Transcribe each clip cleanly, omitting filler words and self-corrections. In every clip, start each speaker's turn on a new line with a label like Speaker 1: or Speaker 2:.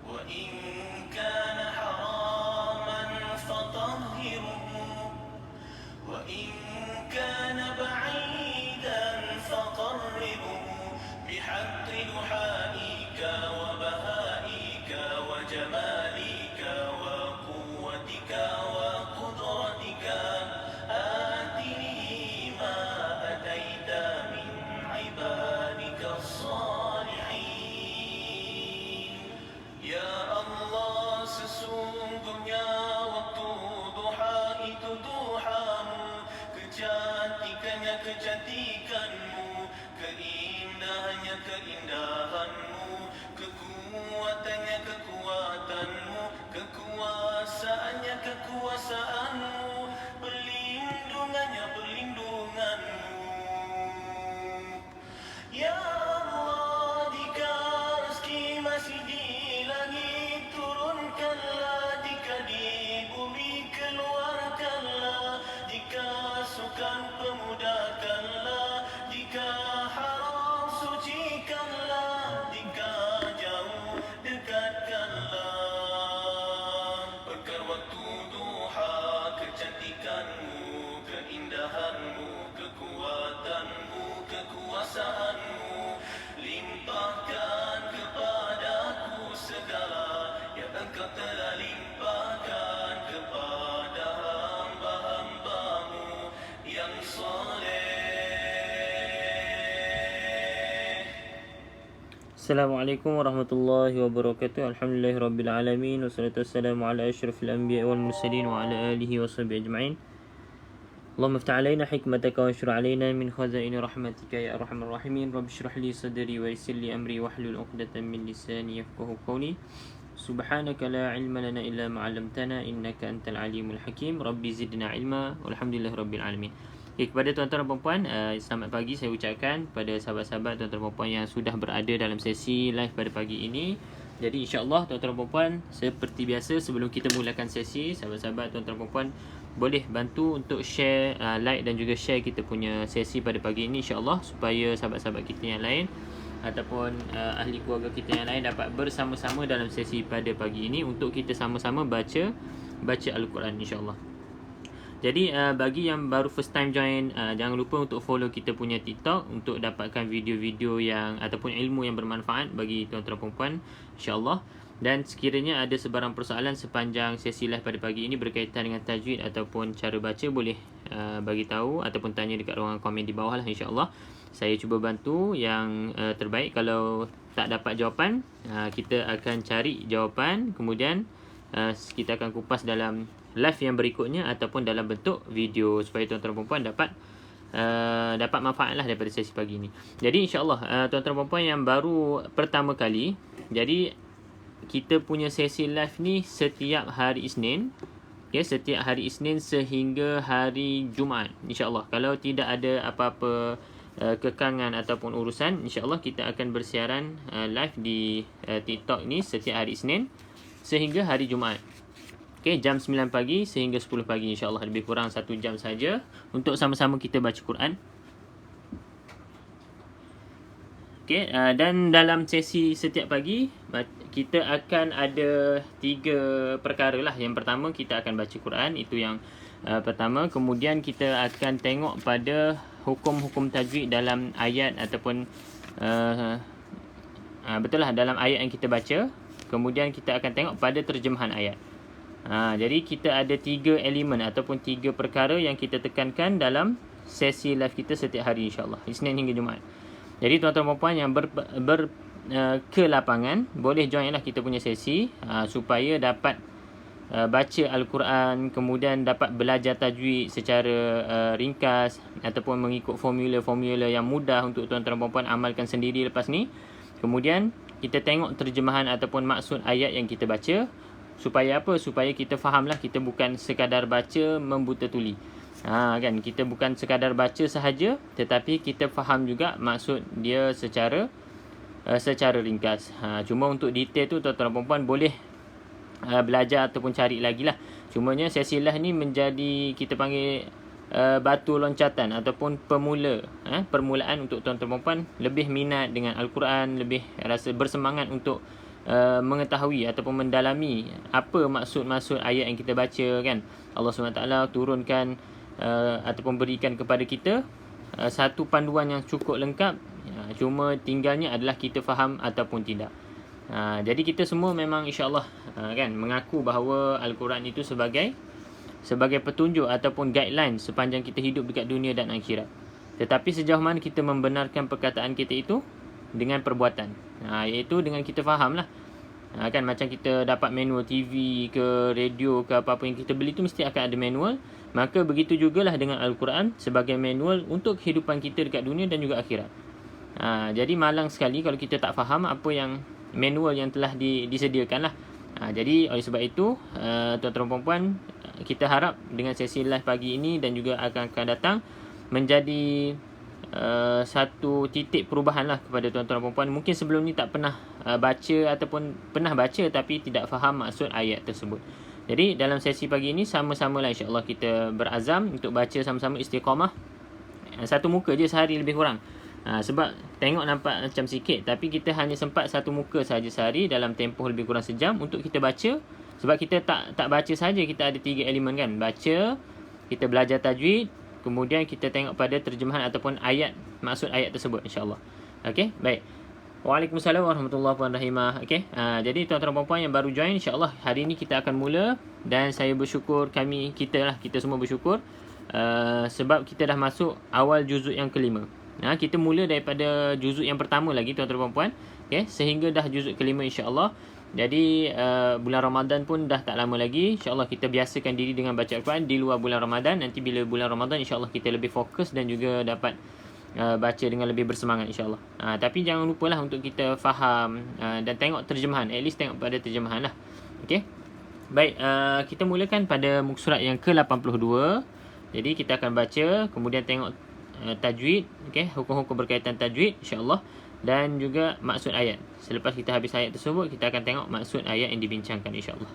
Speaker 1: وإن كان حراما فطهره وإن كان بعيدا فقربه بحق دحائك وبهائك وجمالك وقوتك وقدرتك آتني ما أتيت من عبادك الصالحين. Ya Allah, sesungguhnya waktu duha itu duhamu, kecantikannya kecantikanmu, keindahannya keindahanmu, kekuatannya kekuatanmu, kekuasaannya kekuasaanmu, perlindungannya perlindunganmu. Ya Allah, jika rezeki masih di langit turunkanlah, jika di bumi keluarkanlah, jika sukan pemudahkanlah, jika haram sucikanlah, jika jauh dekatkanlah. Bekal waktu duha, kecantikanmu, keindahanmu, kekuatanmu, kekuasaanmu, limpahkan kepadaku segala yang engkau telah limpahkan kepada hamba-hambamu yang soleh.
Speaker 2: Assalamualaikum warahmatullahi wabarakatuh. Alhamdulillahirabbil alamin wassalatu wassalamu ala asyrafil anbiya'i wal mursalin wa ala alihi washabihi ajma'in. Allahumma iftah alaina hikmataka wa anshur alaina min khazaini rahmatika ya arhamar rahimin. Rabbi shrah li sadri wa yassir li amri wahlul 'uqdatam min lisani yafqahu qawli. Subhanaka la ilma lana illa ma 'allamtana innaka antal alimul hakim. Rabbi zidna ilma walhamdulillahirabbil alamin. Okay, kepada tuan-tuan dan puan-puan, selamat pagi saya ucapkan pada sahabat-sahabat tuan-tuan dan puan-puan yang sudah berada dalam sesi live pada pagi ini. Jadi insya-Allah tuan-tuan dan puan-puan, seperti biasa sebelum kita mulakan sesi, sahabat-sahabat tuan-tuan dan puan-puan boleh bantu untuk share, like dan juga share kita punya sesi pada pagi ini insya-Allah, supaya sahabat-sahabat kita yang lain ataupun ahli keluarga kita yang lain dapat bersama-sama dalam sesi pada pagi ini untuk kita sama-sama baca Al-Quran insya-Allah. Jadi bagi yang baru first time join, jangan lupa untuk follow kita punya TikTok untuk dapatkan video-video yang ataupun ilmu yang bermanfaat bagi tuan-tuan dan puan-puan insya-Allah. Dan sekiranya ada sebarang persoalan sepanjang sesi live pada pagi ini berkaitan dengan tajwid ataupun cara baca, boleh bagi tahu ataupun tanya dekat ruangan komen di bawah lah insya-Allah. Saya cuba bantu yang terbaik. Kalau tak dapat jawapan, kita akan cari jawapan, kemudian kita akan kupas dalam live yang berikutnya ataupun dalam bentuk video supaya tuan-tuan dan puan-puan dapat manfaat lah daripada sesi pagi ini. Jadi insya-Allah tuan-tuan dan puan-puan yang baru pertama kali, jadi kita punya sesi live ni setiap hari Isnin. Okay, setiap hari Isnin sehingga hari Jumaat insya-Allah. Kalau tidak ada apa-apa kekangan ataupun urusan, insya-Allah kita akan bersiaran live di TikTok ni setiap hari Isnin sehingga hari Jumaat. Okay, jam 9 pagi sehingga 10 pagi insya-Allah, lebih kurang 1 jam saja untuk sama-sama kita baca Quran. Okay, dan dalam sesi setiap pagi kita akan ada 3 perkara lah. Yang pertama kita akan baca Quran, itu yang pertama. Kemudian kita akan tengok pada hukum-hukum tajwid dalam ayat ataupun betul lah dalam ayat yang kita baca. Kemudian kita akan tengok pada terjemahan ayat. Jadi kita ada 3 elemen ataupun 3 perkara yang kita tekankan dalam sesi live kita setiap hari insya-Allah, Isnin hingga Jumaat. Jadi tuan-tuan dan puan yang ke lapangan boleh join lah kita punya sesi supaya dapat baca Al-Quran, kemudian dapat belajar tajwid secara ringkas ataupun mengikut formula-formula yang mudah untuk tuan-tuan dan puan amalkan sendiri lepas ni. Kemudian kita tengok terjemahan ataupun maksud ayat yang kita baca. Supaya apa? Supaya kita fahamlah, kita bukan sekadar baca membuta tuli. Kan, kita bukan sekadar baca sahaja, tetapi kita faham juga maksud dia secara ringkas. Cuma untuk detail tu tuan-tuan dan puan-puan boleh belajar ataupun cari lagi lah. Cumanya sesi live ni menjadi, kita panggil batu loncatan ataupun permulaan untuk tuan-tuan perempuan lebih minat dengan Al-Quran, lebih rasa bersemangat untuk mengetahui ataupun mendalami apa maksud-maksud ayat yang kita baca kan. Allah SWT turunkan ataupun berikan kepada kita satu panduan yang cukup lengkap, cuma tinggalnya adalah kita faham ataupun tidak. Jadi kita semua memang insya-Allah kan mengaku bahawa Al-Quran itu sebagai petunjuk ataupun guideline sepanjang kita hidup dekat dunia dan akhirat. Tetapi sejauh mana kita membenarkan perkataan kita itu dengan perbuatan, iaitu dengan kita faham lah. Kan macam kita dapat manual TV ke radio ke apa-apa yang kita beli tu mesti akan ada manual. Maka begitu jugalah dengan Al-Quran sebagai manual untuk kehidupan kita dekat dunia dan juga akhirat. Jadi malang sekali kalau kita tak faham apa yang manual yang telah disediakan lah. Jadi oleh sebab itu tuan-tuan perempuan, kita harap dengan sesi live pagi ini dan juga akan datang menjadi satu titik perubahan lah kepada tuan-tuan perempuan. Mungkin sebelum ni tak pernah baca ataupun pernah baca tapi tidak faham maksud ayat tersebut. Jadi dalam sesi pagi ini sama-sama lah insya-Allah kita berazam untuk baca sama-sama istiqamah. Satu muka je sehari lebih kurang. Sebab tengok nampak macam sikit, tapi kita hanya sempat satu muka saja sehari dalam tempoh lebih kurang sejam untuk kita baca. Sebab kita tak baca saja, kita ada 3 elemen kan. Baca, kita belajar tajwid, kemudian kita tengok pada terjemahan ataupun ayat, maksud ayat tersebut insya-Allah. Okey, baik. Waalaikumsalam warahmatullahi wabarakatuh. Okey, jadi tuan-tuan dan puan yang baru join, insya-Allah hari ini kita akan mula dan saya bersyukur kita semua bersyukur sebab kita dah masuk awal juzuk yang kelima. Kita mula daripada juzuk yang pertama lagi tuan-tuan dan puan, okey, sehingga dah juzuk kelima insya-Allah. Jadi bulan Ramadan pun dah tak lama lagi. InsyaAllah kita biasakan diri dengan baca Al-Quran di luar bulan Ramadan. Nanti bila bulan Ramadan insyaAllah kita lebih fokus dan juga dapat baca dengan lebih bersemangat insyaAllah. Tapi jangan lupalah untuk kita faham dan tengok terjemahan. At least tengok pada terjemahan lah. Okay. Baik, kita mulakan pada muka surat yang ke-82. Jadi kita akan baca, kemudian tengok tajwid. Okay, hukum-hukum berkaitan tajwid insyaAllah. Dan juga maksud ayat. Selepas kita habis ayat tersebut, kita akan tengok maksud ayat yang dibincangkan insyaAllah.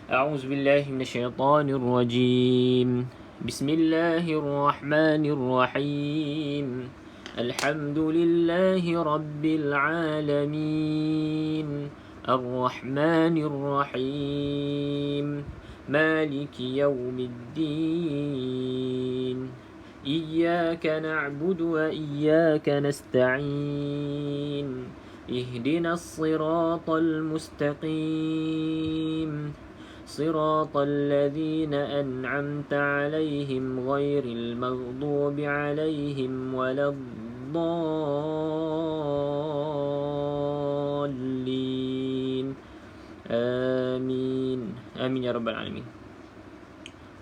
Speaker 2: A'udzubillahi minasyaitanirrajim. Bismillahirrahmanirrahim. Alhamdulillahi rabbil alamin. Ar-Rahmanir-Rahim. Maliki yawmiddin. إياك نعبد وإياك نستعين اهدنا الصراط المستقيم صراط الذين أنعمت عليهم غير المغضوب عليهم ولا الضالين آمين آمين يا رب العالمين.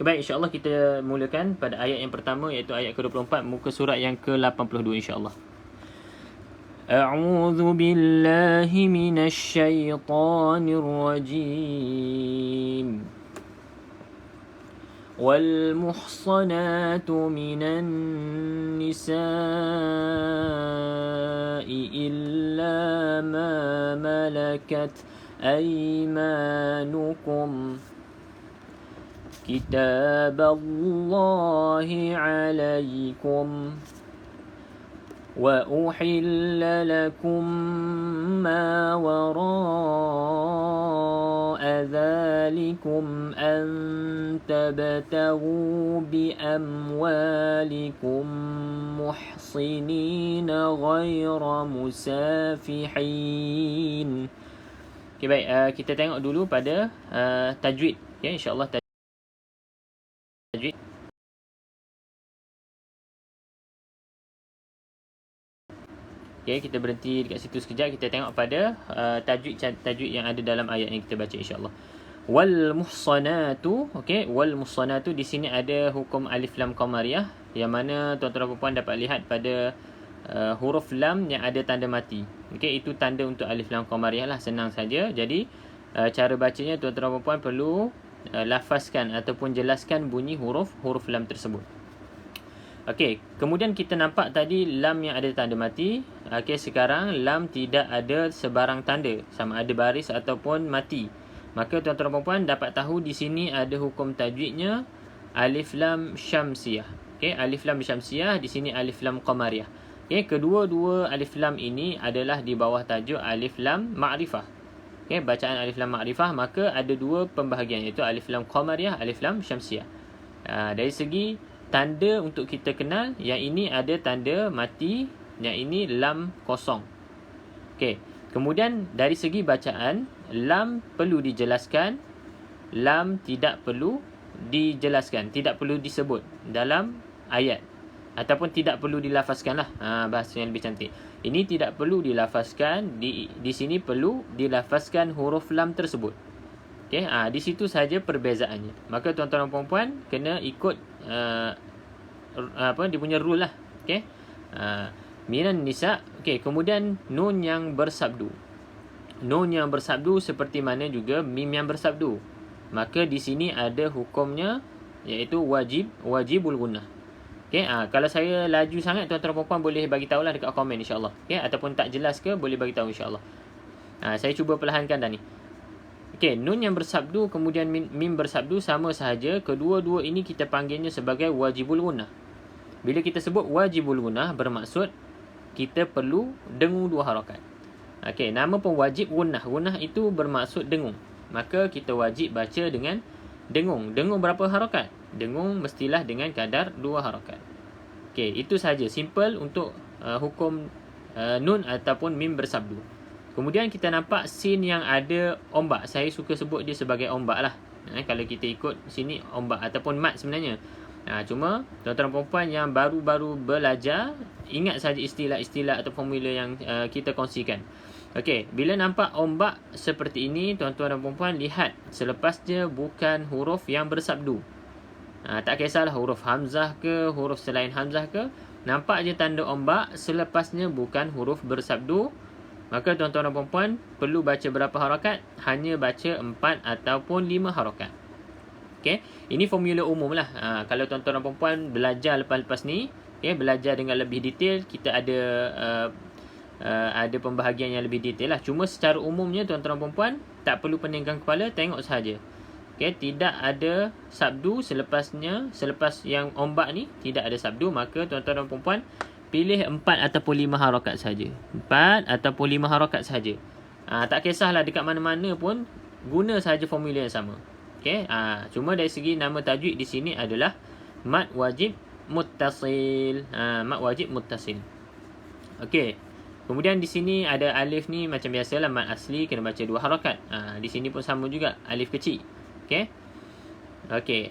Speaker 2: Baik, insyaAllah kita mulakan pada ayat yang pertama, iaitu ayat ke-24 muka surat yang ke-82 insyaAllah. A'udzu billahi minasyaitonir rajim. Wal muhsanatu minan nisa'i illa ma malakat aymanukum كتاب الله عليكم وأحل لكم ما وراء ذلكم أن تبتغوا بأموالكم محصنين غير مسافحين. Okay, baik, kita tengok dulu pada tajwid. Okay, insyaAllah tajwid. Okay, kita berhenti dekat situ sekejap. Kita tengok pada tajwid yang ada dalam ayat yang kita baca insyaAllah. Wal muhsanatu. Okay, wal muhsanatu di sini ada hukum alif lam qamariyah, yang mana tuan-tuan dan puan dapat lihat pada huruf lam yang ada tanda mati. Okay, itu tanda untuk alif lam qamariyah lah, senang saja. Jadi cara bacanya tuan-tuan dan puan perlu lafazkan ataupun jelaskan bunyi huruf lam tersebut. Okey, kemudian kita nampak tadi lam yang ada tanda mati. Okey, sekarang lam tidak ada sebarang tanda, sama ada baris ataupun mati. Maka tuan-tuan dan puan dapat tahu di sini ada hukum tajwidnya alif lam syamsiyah. Okey, alif lam syamsiyah, di sini alif lam qamariyah. Okey, kedua-dua alif lam ini adalah di bawah tajuk alif lam ma'rifah. Okey, bacaan alif lam ma'rifah, maka ada dua pembahagian, iaitu alif lam qamariyah, alif lam syamsiyah. Dari segi tanda untuk kita kenal, yang ini ada tanda mati, yang ini lam kosong. Okey, kemudian dari segi bacaan, lam perlu dijelaskan, lam tidak perlu dijelaskan, tidak perlu disebut dalam ayat, ataupun tidak perlu dilafazkan lah, bahasa yang lebih cantik. Ini tidak perlu dilafazkan, di sini perlu dilafazkan huruf lam tersebut. Okey, di situ saja perbezaannya. Maka tuan-tuan dan puan-puan kena ikut dia punya rule lah. Okey, minan nisa. Okey, kemudian nun yang bersabdu. Nun yang bersabdu seperti mana juga mim yang bersabdu. Maka di sini ada hukumnya, iaitu wajibul gunnah. Okey, kalau saya laju sangat, tuan-tuan dan puan-puan boleh bagi tahulah dekat komen insya-Allah. Okey, ataupun tak jelas ke boleh bagi tahu insya-Allah. Saya cuba perlahankan dah ni. Okey, nun yang bersabdu kemudian mim bersabdu sama sahaja. Kedua-dua ini kita panggilnya sebagai wajibul gunnah. Bila kita sebut wajibul gunnah, bermaksud kita perlu dengung 2 harakat. Okey, nama pun wajib gunnah. Gunnah itu bermaksud dengung. Maka kita wajib baca dengan dengung. Dengung berapa harakat? Dengung mestilah dengan kadar 2 harakat. Okey, itu saja. Simple untuk hukum nun ataupun mim bersabdu. Kemudian kita nampak sin yang ada ombak. Saya suka sebut dia sebagai ombak lah. Kalau kita ikut sini ombak ataupun mat sebenarnya. Cuma tuan-tuan dan puan-puan yang baru-baru belajar, ingat saja istilah-istilah atau formula yang kita kongsikan. Okey, bila nampak ombak seperti ini, tuan-tuan dan puan-puan lihat selepasnya bukan huruf yang bersabdu. Tak kisahlah huruf hamzah ke, huruf selain hamzah ke, nampak je tanda ombak, selepasnya bukan huruf bersabdu. Maka tuan-tuan dan puan-puan perlu baca berapa harakat? Hanya baca 4 ataupun 5 harakat. Okey, ini formula umum lah. Kalau tuan-tuan dan puan-puan belajar lepas-lepas ni, belajar dengan lebih detail, kita ada pembahagian yang lebih detail lah. Cuma secara umumnya tuan-tuan dan puan-puan tak perlu peningkan kepala, tengok sahaja. Okey, tidak ada sabdu selepas yang ombak ni tidak ada sabdu, maka tuan-tuan dan puan-puan pilih 4 ataupun 5 harakat saja. 4 ataupun 5 harakat saja. Tak kisahlah dekat mana-mana pun guna sahaja formula yang sama. Okey, cuma dari segi nama tajwid di sini adalah mad wajib muttasil. Mad wajib muttasil. Okey. Kemudian di sini ada alif ni macam biasalah, mad asli kena baca 2 harakat. Di sini pun sama juga, alif kecil. Okey. Okey.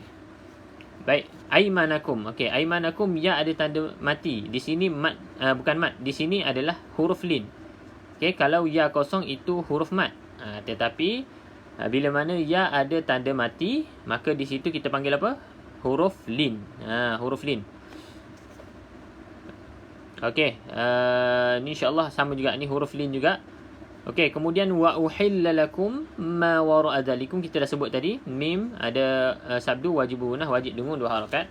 Speaker 2: Baik, aimanakum. Okey, aimanakum ya ada tanda mati. Di sini mad bukan mad. Di sini adalah huruf lin. Okey, kalau ya kosong itu huruf mad. Tetapi bila mana ya ada tanda mati, maka di situ kita panggil apa? Huruf lin. Huruf lin. Okey, ni insya-Allah sama juga, ni huruf lin juga. Okey, kemudian wa uhilla lakum ma wara'a dzalikum, kita dah sebut tadi, mim ada sabdu wajib gunnah, wajib dengung 2 harakat.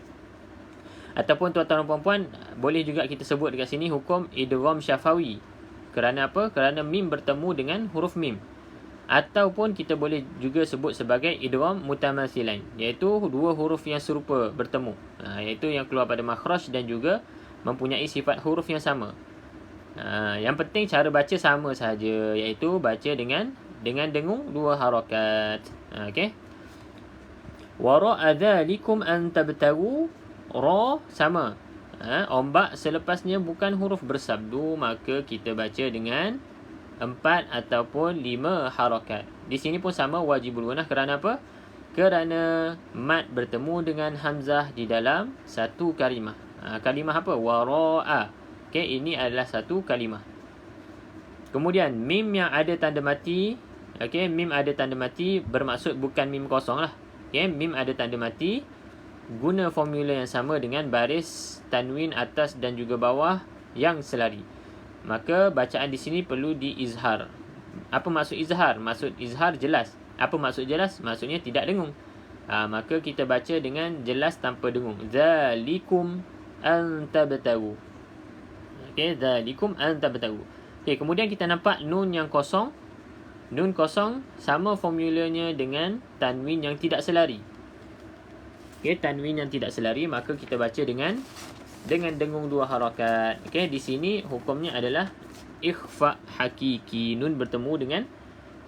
Speaker 2: Ataupun tuan-tuan dan puan-puan boleh juga kita sebut dekat sini hukum idgham syafawi. Kerana apa? Kerana mim bertemu dengan huruf mim. Ataupun kita boleh juga sebut sebagai idgham mutamathilain, iaitu 2 huruf yang serupa bertemu, iaitu yang keluar pada makhraj dan juga mempunyai sifat huruf yang sama. Yang penting cara baca sama sahaja, iaitu baca dengan dengung 2 harakat. Okey. Wara'a dzalikum an tabtagu, ra sama. Ombak selepasnya bukan huruf bersabdu, maka kita baca dengan 4 ataupun 5 harakat. Di sini pun sama wajibul gunnah. Kerana apa? Kerana mad bertemu dengan hamzah di dalam satu kalimah. Kalimah apa? Wara'a. Okey, ini adalah satu kalimah. Kemudian mim yang ada tanda mati. Okey, mim ada tanda mati bermaksud bukan mim kosong lah. Okey, mim ada tanda mati. Guna formula yang sama dengan baris tanwin atas dan juga bawah yang selari. Maka bacaan di sini perlu diizhar. Apa maksud izhar? Maksud izhar jelas. Apa maksud jelas? Maksudnya tidak dengung. Maka kita baca dengan jelas tanpa dengung. Dzalikum an tabtagu. Okey, dzalikum an tabtagu. Okey, kemudian kita nampak nun yang kosong. Nun kosong sama formulanya dengan tanwin yang tidak selari. Okey, tanwin yang tidak selari maka kita baca dengan dengung 2 harakat. Okey, di sini hukumnya adalah ikhfa hakiki. Nun bertemu dengan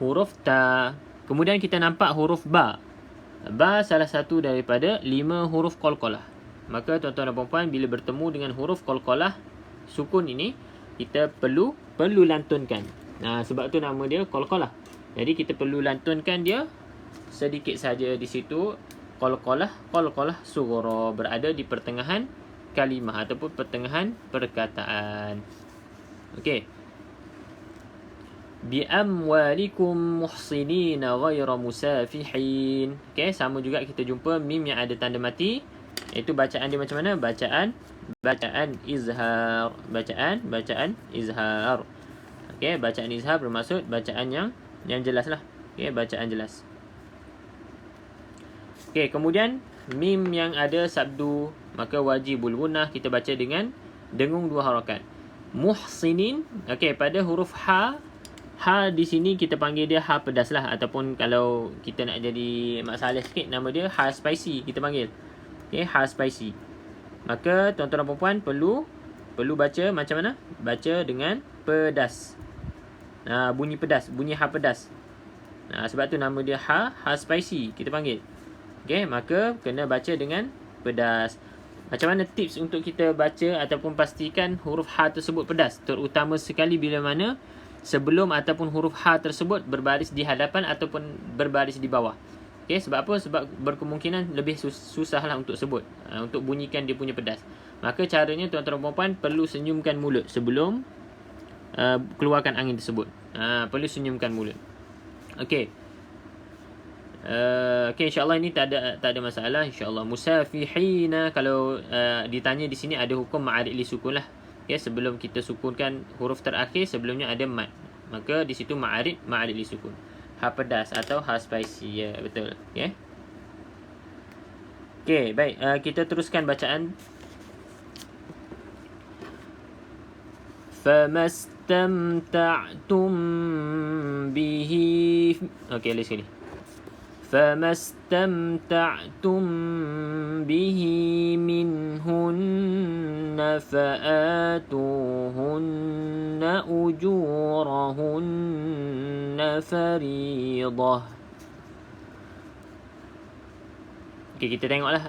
Speaker 2: huruf ta. Kemudian kita nampak huruf ba. Ba salah satu daripada 5 huruf qalqalah. Maka tuan-tuan dan puan-puan, bila bertemu dengan huruf qalqalah sukun ini, kita perlu lantunkan. Sebab tu nama dia qalqalah. Jadi kita perlu lantunkan dia sedikit saja di situ. Qalqalah sughra, berada di pertengahan kalimah ataupun pertengahan perkataan. Okey. Bi amwalikum muhsinina ghaira musafihin. Okey, sama juga kita jumpa mim yang ada tanda mati. Itu bacaan dia macam mana? Bacaan izhar. Bacaan izhar. Okey, bacaan izhar bermaksud bacaan yang jelas lah. Okey, bacaan jelas. Okey, kemudian mim yang ada sabdu, maka wajibul gunnah, kita baca dengan dengung 2 harakat. Muhsinin, okey, pada huruf ha di sini kita panggil dia ha pedas lah, ataupun kalau kita nak jadi masalah sikit, nama dia ha spicy kita panggil. Okey, ha spicy. Maka tuan-tuan dan puan-puan perlu baca macam mana? Baca dengan pedas. Bunyi pedas, bunyi ha pedas. Sebab tu nama dia ha spicy kita panggil. Okey, maka kena baca dengan pedas. Macam mana tips untuk kita baca ataupun pastikan huruf ha tersebut pedas? Terutama sekali bila mana sebelum ataupun huruf ha tersebut berbaris di hadapan ataupun berbaris di bawah. Okey, sebab apa? Sebab berkemungkinan lebih susah lah untuk sebut, untuk bunyikan dia punya pedas. Maka caranya tuan-tuan dan puan-puan perlu senyumkan mulut sebelum keluarkan angin tersebut. Perlu senyumkan mulut. Okey. Okey, insya-Allah ini tak ada masalah, insya-Allah. Musafihina, kalau ditanya di sini ada hukum ma'arid li sukun lah. Okey, sebelum kita sukunkan huruf terakhir sebelumnya ada mad. Maka di situ ma'arid li sukun. Ha pedas atau ha spicy. Ya, betul. Okey. Okey, baik. Kita teruskan bacaan. Famastamta'tum bihi. Okey, lagi sekali. فما استمتعتم به منهن فآتوهن أجورهن فريضة. Okey, kita tengoklah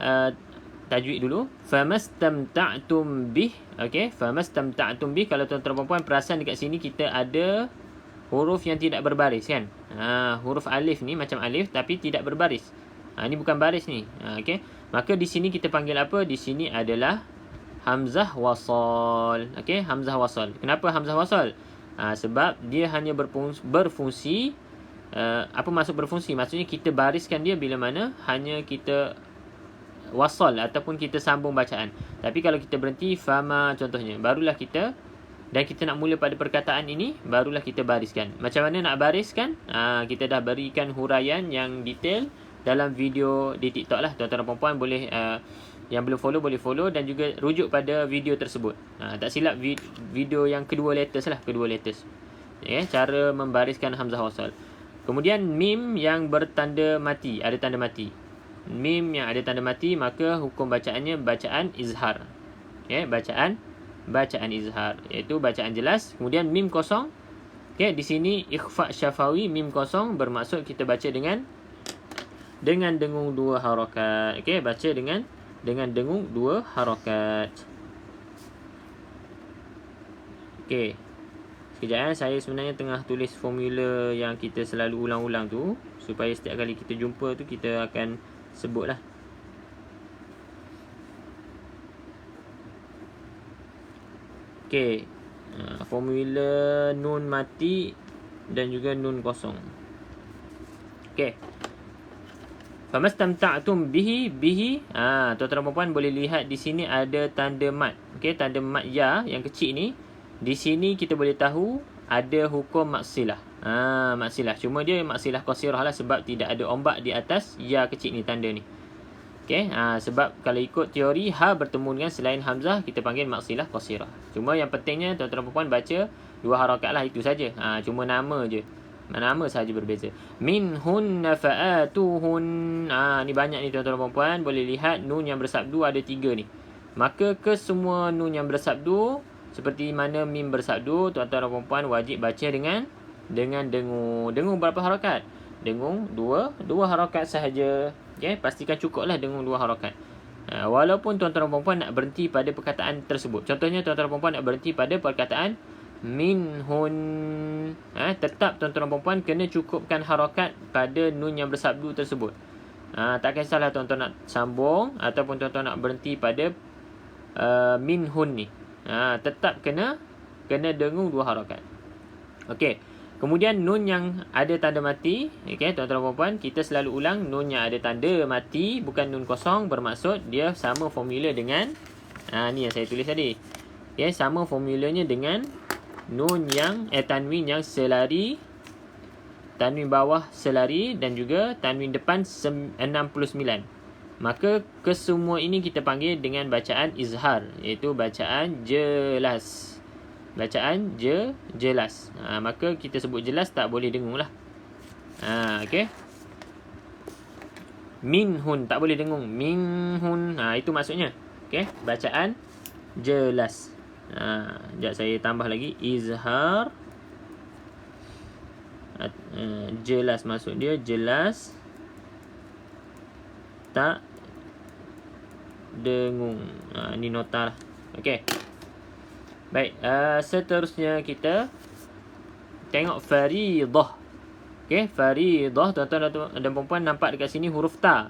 Speaker 2: tajwid dulu. Famastamta'tum bih. Okey, famastamta'tum bih, kalau tuan-tuan dan puan perasan dekat sini kita ada huruf yang tidak berbaris kan. Huruf alif ni macam alif tapi tidak berbaris. Ni bukan baris ni. Okey. Maka di sini kita panggil apa? Di sini adalah hamzah wasal. Okey, hamzah wasal. Kenapa hamzah wasal? Sebab dia hanya berfungsi. Apa maksud berfungsi? Maksudnya kita bariskan dia bila mana hanya kita wasal ataupun kita sambung bacaan. Tapi kalau kita berhenti fama contohnya, barulah kita nak mula pada perkataan ini, barulah kita bariskan. Macam mana nak bariskan? Kita dah berikan huraian yang detail dalam video di TikTok lah. Tuan-tuan dan puan-puan boleh, yang belum follow boleh follow dan juga rujuk pada video tersebut. Tak silap video yang kedua latest lah, kedua latest. Cara membariskan hamzah wasal. Kemudian mim yang bertanda mati, ada tanda mati. Mim yang ada tanda mati, maka hukum bacaannya bacaan izhar. Bacaan izhar, iaitu bacaan jelas. Kemudian mim kosong. Okey, di sini ikhfa syafawi, mim kosong bermaksud kita baca dengan dengung 2 harakat. Okey, baca dengan dengung 2 harakat. Okey. Sekejap, saya sebenarnya tengah tulis formula yang kita selalu ulang-ulang tu, supaya setiap kali kita jumpa tu kita akan sebutlah. Okey, formula nun mati dan juga nun kosong. Okey. Famastamta'tum bihi. Tuan-tuan dan puan boleh lihat di sini ada tanda mat. Okey, tanda mat ya yang kecil ni. Di sini kita boleh tahu ada hukum maksilah. Maksilah. Cuma dia maksilah qasirah lah sebab tidak ada ombak di atas ya kecil ni, tanda ni. Okey, sebab kalau ikut teori ha bertemu dengan selain hamzah kita panggil maksilah qasirah. Cuma yang pentingnya tuan-tuan dan puan baca 2 harakat lah, itu saja. Cuma nama je. nama sahaja berbeza. Minhunna fa'atuhun. Ni banyak ni tuan-tuan dan puan-puan. Boleh lihat nun yang bersabdu ada 3 ni. Maka kesemua nun yang bersabdu seperti mana mim bersabdu, tuan-tuan dan puan-puan wajib baca dengan dengung. Dengung berapa harakat? Dengung 2 harakat sahaja. Okey, pastikan cukuplah dengung 2 harakat. Walaupun tuan-tuan dan puan-puan nak berhenti pada perkataan tersebut. Contohnya tuan-tuan dan puan-puan nak berhenti pada perkataan minhun. Tetap tuan-tuan dan puan-puan kena cukupkan harakat pada nun yang bersabdu tersebut. Tak kisahlah tuan-tuan nak sambung ataupun tuan-tuan nak berhenti pada minhun ni. Tetap kena dengung 2 harakat. Okey. Kemudian nun yang ada tanda mati, okey tuan-tuan dan puan-puan, kita selalu ulang nun yang ada tanda mati bukan nun kosong, bermaksud dia sama formula dengan ni yang saya tulis tadi. Okey, sama formulanya dengan nun yang tanwin yang selari, tanwin bawah selari dan juga tanwin depan 69. Maka kesemua ini kita panggil dengan bacaan izhar, iaitu bacaan jelas. Bacaan jelas. Maka kita sebut jelas, tak boleh dengung lah. Okey. Minhun tak boleh dengung. Minhun. Itu maksudnya. Okey, bacaan jelas. Sekejap saya tambah lagi. Izhar. Jelas maksud dia jelas. Tak dengung. Ni nota lah. Okey. Baik, seterusnya kita tengok faridah. Okey, faridah tuan-tuan dan puan-puan nampak dekat sini huruf ta.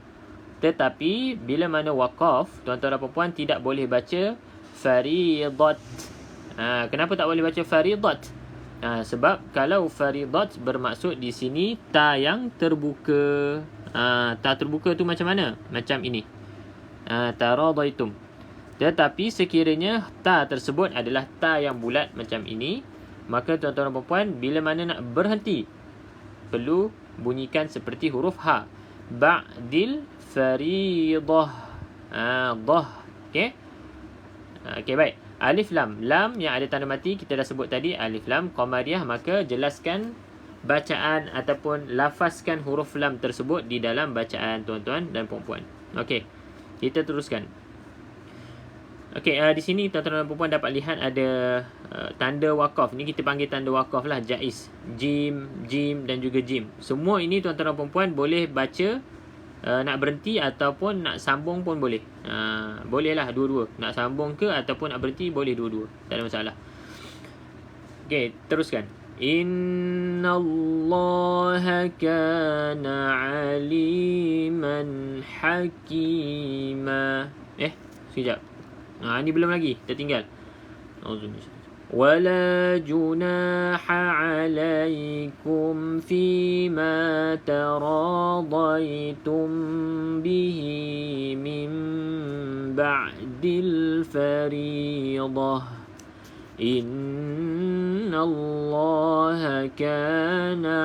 Speaker 2: Tetapi bila mana waqaf, tuan-tuan dan puan-puan tidak boleh baca faridat. Kenapa tak boleh baca faridat? Sebab kalau faridat bermaksud di sini ta yang terbuka. Ta terbuka tu macam mana? Macam ini. Taradaitum. Tetapi sekiranya ta tersebut adalah ta yang bulat macam ini, maka tuan-tuan dan puan-puan bila mana nak berhenti perlu bunyikan seperti huruf ha. Ba'dil faridah. Dah. Okey. Okey, baik. Alif lam. Lam yang ada tanda mati kita dah sebut tadi, alif lam qamariyah, maka jelaskan bacaan ataupun lafazkan huruf lam tersebut di dalam bacaan tuan-tuan dan puan-puan. Okey. Kita teruskan. Okey, di sini tuan-tuan dan puan-puan dapat lihat ada tanda waqaf. Ni kita panggil tanda waqaf lah, jaiz. Jim dan juga jim. Semua ini tuan-tuan dan puan-puan boleh baca, nak berhenti ataupun nak sambung pun boleh. Boleh lah dua-dua. Nak sambung ke ataupun nak berhenti boleh dua-dua. Tak ada masalah. Okey, teruskan. Innallaha kana aliman hakima. Sekejap. Ini belum lagi, tertinggal. Wala junaha alaikum fima taradaitum bihi min ba'dil faridah. Innallaha kana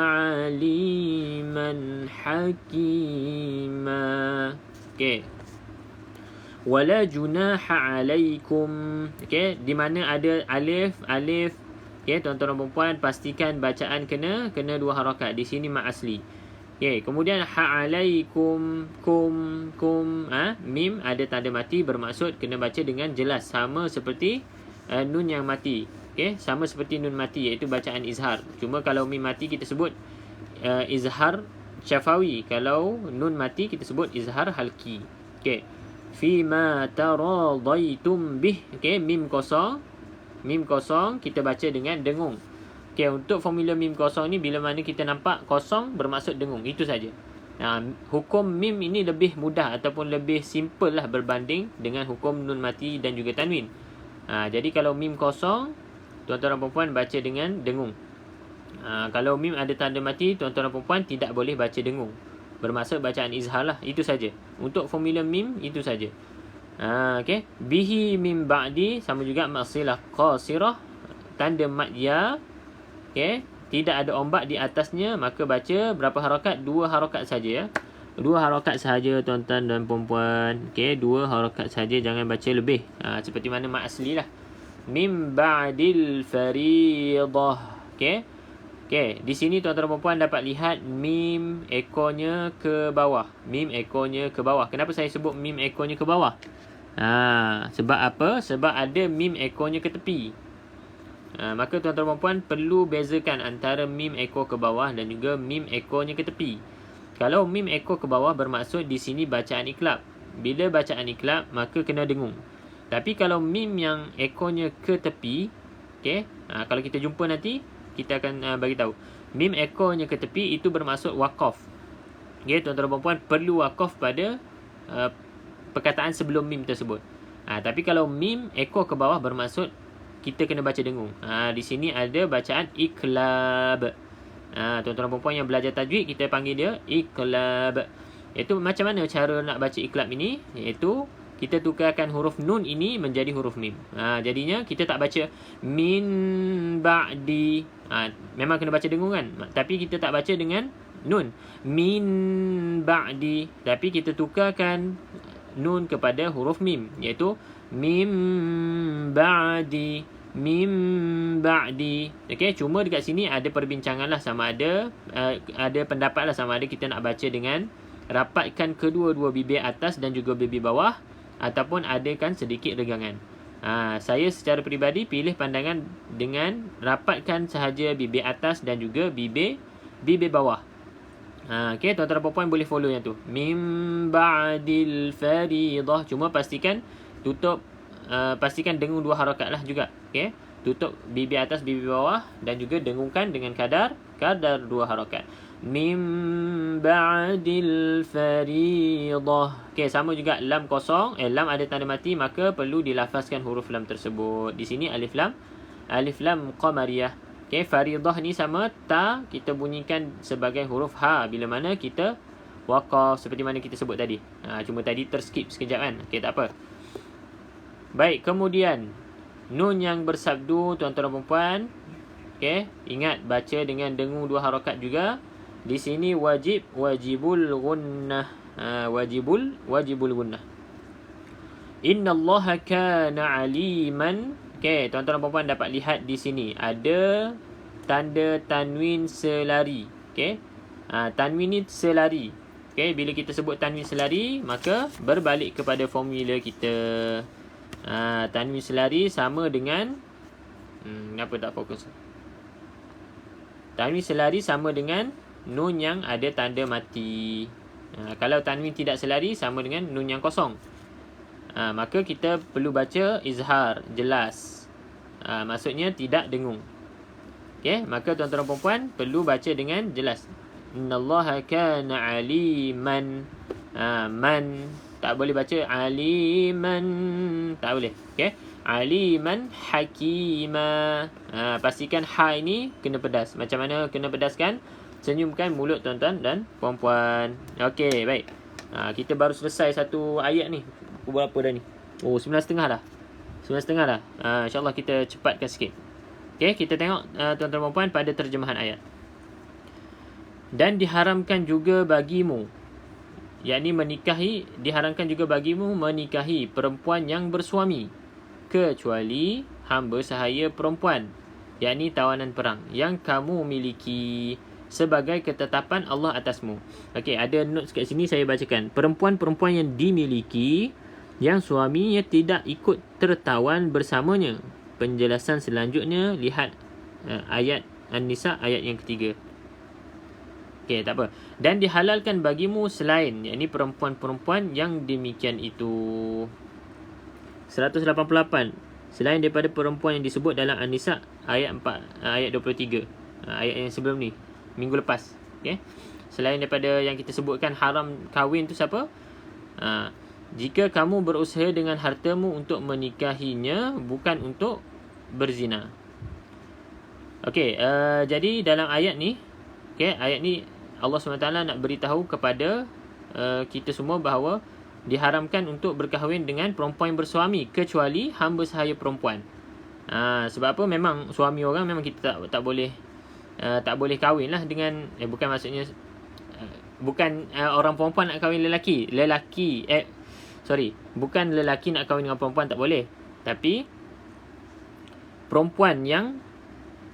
Speaker 2: aliman hakima. Okey. Wala junaha alaikum. Okey, di mana ada alif. Okey, tuan-tuan dan puan-puan pastikan bacaan kena 2 harakat. Di sini mat asli. Okey, kemudian ha alaikum kum mim ada tanda mati, bermaksud kena baca dengan jelas sama seperti nun yang mati. Okey, sama seperti nun mati iaitu bacaan izhar. Cuma kalau mim mati kita sebut izhar syafawi. Kalau nun mati kita sebut izhar halki. Okey. Fima taradaitum bih. Okey, mim kosong kita baca dengan dengung. Okey, untuk formula mim kosong ni bila mana kita nampak kosong bermaksud dengung. Itu saja. Hukum mim ini lebih mudah ataupun lebih simple lah berbanding dengan hukum nun mati dan juga tanwin. Jadi kalau mim kosong, tuan-tuan dan puan-puan baca dengan dengung. Kalau mim ada tanda mati, tuan-tuan dan puan-puan tidak boleh baca dengung. Bermaksud bacaan izhar lah. Itu saja. Untuk formula mim itu saja. Okey. Bihi mim ba'di sama juga maksilah qasirah. Tanda mat ya. Okey. Tidak ada ombak di atasnya, maka baca berapa harakat? 2 harakat saja ya. 2 harakat sahaja tuan-tuan dan puan-puan. Okey, 2 harakat saja, jangan baca lebih. Seperti mana mat asli lah. Mim ba'dil faridah. Okey. Okey, di sini tuan-tuan dan puan-puan dapat lihat mim ekornya ke bawah. Mim ekornya ke bawah. Kenapa saya sebut mim ekornya ke bawah? Sebab apa? Sebab ada mim ekornya ke tepi. Maka tuan-tuan dan puan-puan perlu bezakan antara mim ekor ke bawah dan juga mim ekornya ke tepi. Kalau mim ekor ke bawah bermaksud di sini bacaan iklab. Bila bacaan iklab, maka kena dengung. Tapi kalau mim yang ekornya ke tepi, okey, kalau kita jumpa nanti, kita akan bagi tahu. Mim ekornya ke tepi itu bermaksud waqaf. Okey, tuan-tuan dan puan-puan perlu waqaf pada perkataan sebelum mim tersebut. Tapi kalau mim ekor ke bawah bermaksud kita kena baca dengung. Di sini ada bacaan iklab. Tuan-tuan dan puan-puan yang belajar tajwid, kita panggil dia iklab. Iaitu macam mana cara nak baca iklab ini? Iaitu kita tukarkan huruf nun ini menjadi huruf mim. Jadinya kita tak baca min ba'di. Memang kena baca dengung kan? Tapi kita tak baca dengan nun. Min ba'di. Tapi kita tukarkan nun kepada huruf mim, iaitu mim ba'di, mim ba'di. Okey, cuma dekat sini ada perbincangan lah, sama ada pendapat lah, sama ada kita nak baca dengan rapatkan kedua-dua bibir atas dan juga bibir bawah, ataupun adakan sedikit regangan. Saya secara peribadi pilih pandangan dengan rapatkan sahaja bibir atas dan juga bibir bawah. Okey, tuan-tuan dan puan-puan boleh follow yang tu. Mim ba'dil faridah. Cuma pastikan tutup, pastikan dengung 2 harakat lah juga. Okey, tutup bibir atas, bibir bawah dan juga dengungkan dengan kadar 2 harakat. Mim ba'dil faridah. Okey, sama juga lam kosong. Lam ada tanda mati, maka perlu dilafazkan huruf lam tersebut. Di sini alif lam qamariyah. Okey, faridah ni sama ta kita bunyikan sebagai huruf ha bila mana kita waqaf seperti mana kita sebut tadi. Cuma tadi terskip sekejap kan. Okey, tak apa. Baik, kemudian nun yang bersabdu tuan-tuan dan puan-puan. Okey, ingat baca dengan dengung 2 harakat juga. Di sini wajibul gunnah. Wajibul gunnah. Innallaha kana aliman. Okey, tuan-tuan dan puan-puan dapat lihat di sini ada tanda tanwin selari. Okey. Tanwin ni selari. Okey, bila kita sebut tanwin selari, maka berbalik kepada formula kita. Tanwin selari sama dengan kenapa tak fokus? Tanwin selari sama dengan nun yang ada tanda mati. Kalau tanwin tidak selari sama dengan nun yang kosong. Maka kita perlu baca izhar, jelas. Maksudnya tidak dengung. Okey, maka tuan-tuan dan puan-puan perlu baca dengan jelas. Innallaha kana aliman. Man tak boleh baca aliman, tak boleh. Okey, aliman hakima. Pastikan ha ini kena pedas. Macam mana kena pedaskan? Senyumkan mulut tuan-tuan dan puan-puan. Okey, baik. Kita baru selesai satu ayat ni. Pukul berapa dah ni? 9.30 dah. 9.30 dah. InsyaAllah kita cepatkan sikit. Okey, kita tengok tuan-tuan dan puan-puan pada terjemahan ayat. Dan diharamkan juga bagimu, yakni menikahi, diharamkan juga bagimu menikahi perempuan yang bersuami, kecuali hamba sahaya perempuan, yakni tawanan perang yang kamu miliki sebagai ketetapan Allah atasmu. Okey, ada notes kat sini saya bacakan. Perempuan-perempuan yang dimiliki yang suaminya tidak ikut tertawan bersamanya. Penjelasan selanjutnya lihat ayat An-Nisa ayat yang ketiga. Okey, tak apa. Dan dihalalkan bagimu selain, yakni perempuan-perempuan yang demikian itu. 188. Selain daripada perempuan yang disebut dalam An-Nisa ayat 4 ayat 23. Ayat yang sebelum ni, minggu lepas. Okey. Selain daripada yang kita sebutkan haram kahwin tu siapa? Jika kamu berusaha dengan hartamu untuk menikahinya, bukan untuk berzina. Okey, jadi dalam ayat ni, okey, ayat ni Allah SWT nak beritahu kepada kita semua bahawa diharamkan untuk berkahwin dengan perempuan yang bersuami, kecuali hamba sahaya perempuan. Sebab apa? Memang suami orang memang kita tak boleh kahwin lah dengan bukan maksudnya bukan orang perempuan nak kahwin lelaki. Bukan lelaki nak kahwin dengan perempuan tak boleh. Tapi perempuan yang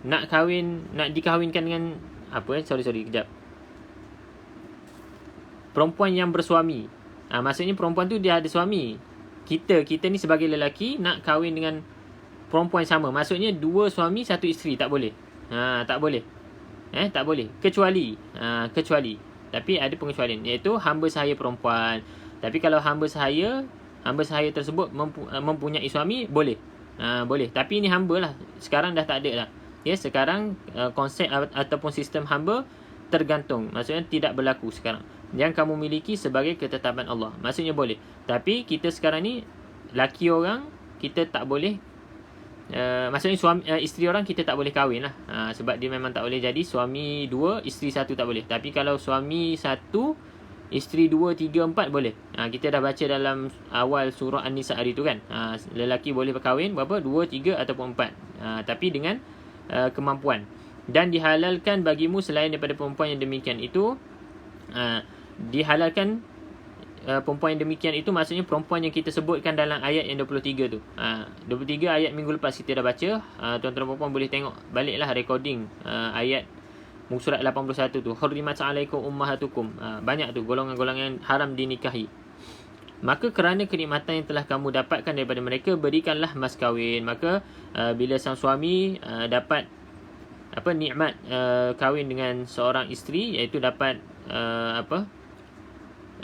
Speaker 2: nak dikahwinkan dengan apa sorry kejap. Perempuan yang bersuami. Maksudnya perempuan tu dia ada suami. Kita ni sebagai lelaki nak kahwin dengan perempuan sama. Maksudnya 2 suami 1 isteri, tak boleh. Tak boleh. Tak boleh. Kecuali. Tapi ada pengecualian, iaitu hamba sahaya perempuan. Tapi kalau hamba sahaya tersebut mempunyai suami, boleh. Boleh. Tapi ini hamba lah. Sekarang dah tak ada lah. Ya, sekarang konsep ataupun sistem hamba tergantung. Maksudnya tidak berlaku sekarang. Yang kamu miliki sebagai ketetapan Allah. Maksudnya boleh. Tapi kita sekarang ni, laki orang, kita tak boleh. Maksudnya isteri orang kita tak boleh kahwin lah. Sebab dia memang tak boleh jadi suami 2, isteri 1 tak boleh. Tapi kalau suami 1, isteri 2, 3, 4 boleh. Kita dah baca dalam awal surah An-Nisa hari tu kan. Lelaki boleh berkahwin berapa? 2, 3 ataupun 4. Tapi dengan kemampuan. Dan dihalalkan bagimu selain daripada perempuan yang demikian itu. Dihalalkan perempuan yang demikian itu maksudnya perempuan yang kita sebutkan dalam ayat yang 23 tu. 23 ayat minggu lepas kita dah baca. Tuan-tuan perempuan boleh tengok baliklah recording ayat surat 81 tu. Hurrimat alaikum ummahatukum. Banyak tu golongan-golongan haram dinikahi. Maka kerana kenikmatan yang telah kamu dapatkan daripada mereka, berikanlah mas kahwin. Maka bila sang suami dapat nikmat kahwin dengan seorang isteri, iaitu dapat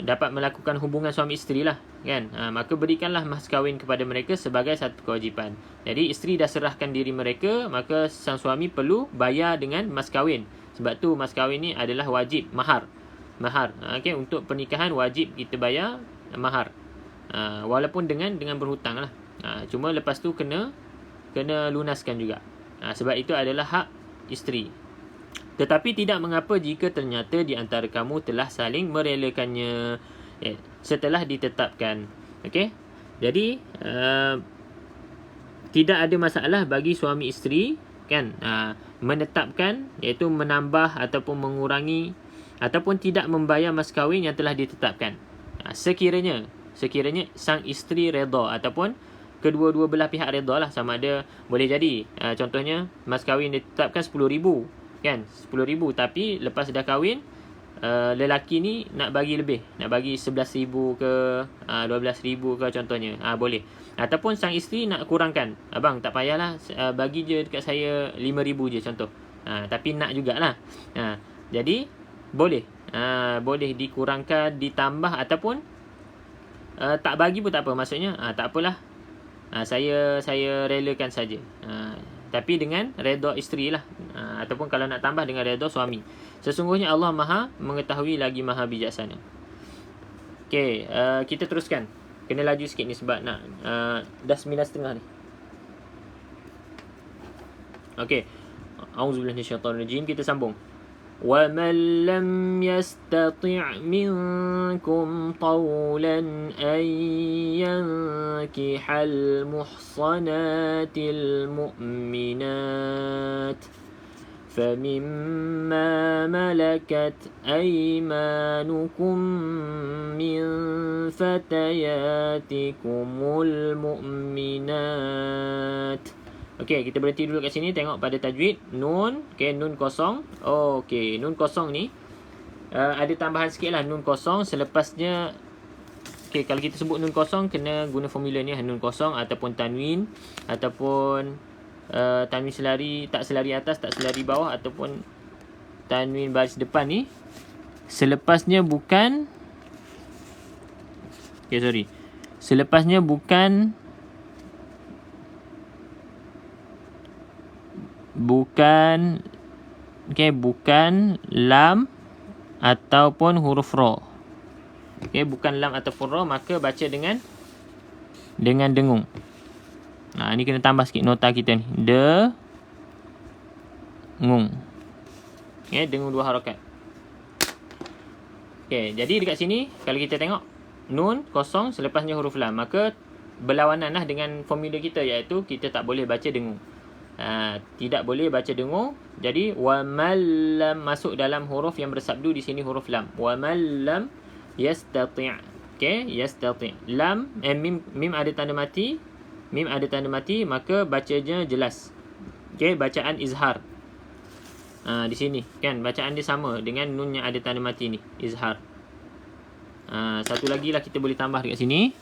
Speaker 2: dapat melakukan hubungan suami isteri lah kan. Maka berikanlah mas kahwin kepada mereka sebagai satu kewajipan. Jadi isteri dah serahkan diri mereka, maka sang suami perlu bayar dengan mas kahwin. Sebab tu mas kahwin ni adalah wajib, mahar. Okay, untuk pernikahan wajib kita bayar mahar. Walaupun dengan berhutang lah. Cuma lepas tu kena lunaskan juga. Sebab itu adalah hak isteri. Tetapi tidak mengapa jika ternyata di antara kamu telah saling merelakannya setelah ditetapkan. Okey. Jadi tidak ada masalah bagi suami isteri kan menetapkan, iaitu menambah ataupun mengurangi ataupun tidak membayar mas kahwin yang telah ditetapkan. Sekiranya sang isteri redha ataupun kedua-dua belah pihak redha lah, sama ada boleh jadi contohnya mas kahwin ditetapkan 10,000 kan, 10,000, tapi lepas dah kahwin lelaki ni nak bagi lebih, nak bagi 11,000 ke 12,000 ke contohnya, boleh. Ataupun sang isteri nak kurangkan, abang tak payahlah bagi je dekat saya 5,000 je contoh, tapi nak jugalah. Jadi boleh boleh dikurangkan, ditambah ataupun tak bagi pun tak apa. Maksudnya tak apalah, saya relakan saja, tapi dengan redha isteri lah, ataupun kalau nak tambah dengan redha suami. Sesungguhnya Allah Maha mengetahui lagi Maha bijaksana. Okey, kita teruskan. Kena laju sikit ni sebab nak dah 9.30 ni. Okey. Auzubillahi minasyaitanir rajim. Kita sambung. وَمَنْ لَمْ يَسْتَطِعْ مِنْكُمْ طَوْلًا أَنْ يَنْكِحَ الْمُحْصَنَاتِ الْمُؤْمِنَاتِ فَمِمَّا مَلَكَتْ أَيْمَانُكُمْ مِنْ فَتَيَاتِكُمُ الْمُؤْمِنَاتِ. Okey, kita berhenti dulu kat sini, tengok pada tajwid nun, nun kosong. Okey, nun kosong ni ada tambahan sikit lah, nun kosong selepasnya. Okey, kalau kita sebut nun kosong kena guna formula ni, nun kosong ataupun tanwin, ataupun tanwin selari, tak selari atas, tak selari bawah, ataupun tanwin baris depan ni selepasnya bukan selepasnya bukan bukan lam ataupun huruf ra. Bukan lam ataupun ra, maka baca dengan dengung. Ni kena tambah sikit nota kita ni. Dengung. Dengung 2 harakat. Jadi dekat sini kalau kita tengok nun kosong selepasnya huruf lam, maka berlawanan lah dengan formula kita, iaitu kita tak boleh baca dengung. Tidak boleh baca dengung. Jadi wa lam masuk dalam huruf yang bersabdu di sini, huruf lam. Wa lam yastati'. Yastati'. Lam mim ada tanda mati. Maka bacanya jelas. Bacaan izhar. Di sini kan bacaan dia sama dengan nun yang ada tanda mati ni, izhar. Satu lagi lah kita boleh tambah dekat sini.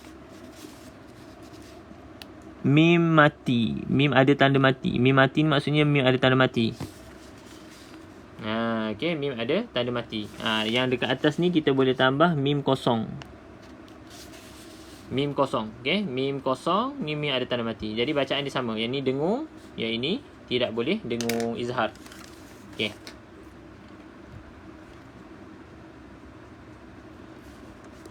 Speaker 2: Mim mati. Mim ada tanda mati. Mim mati ni maksudnya mim ada tanda mati. Okey, mim ada tanda mati. Yang dekat atas ni kita boleh tambah mim kosong. Mim kosong. Okey, mim kosong, mim ada tanda mati. Jadi bacaan dia sama. Yang ni dengung, yang ini tidak boleh dengung, izhar. Okey.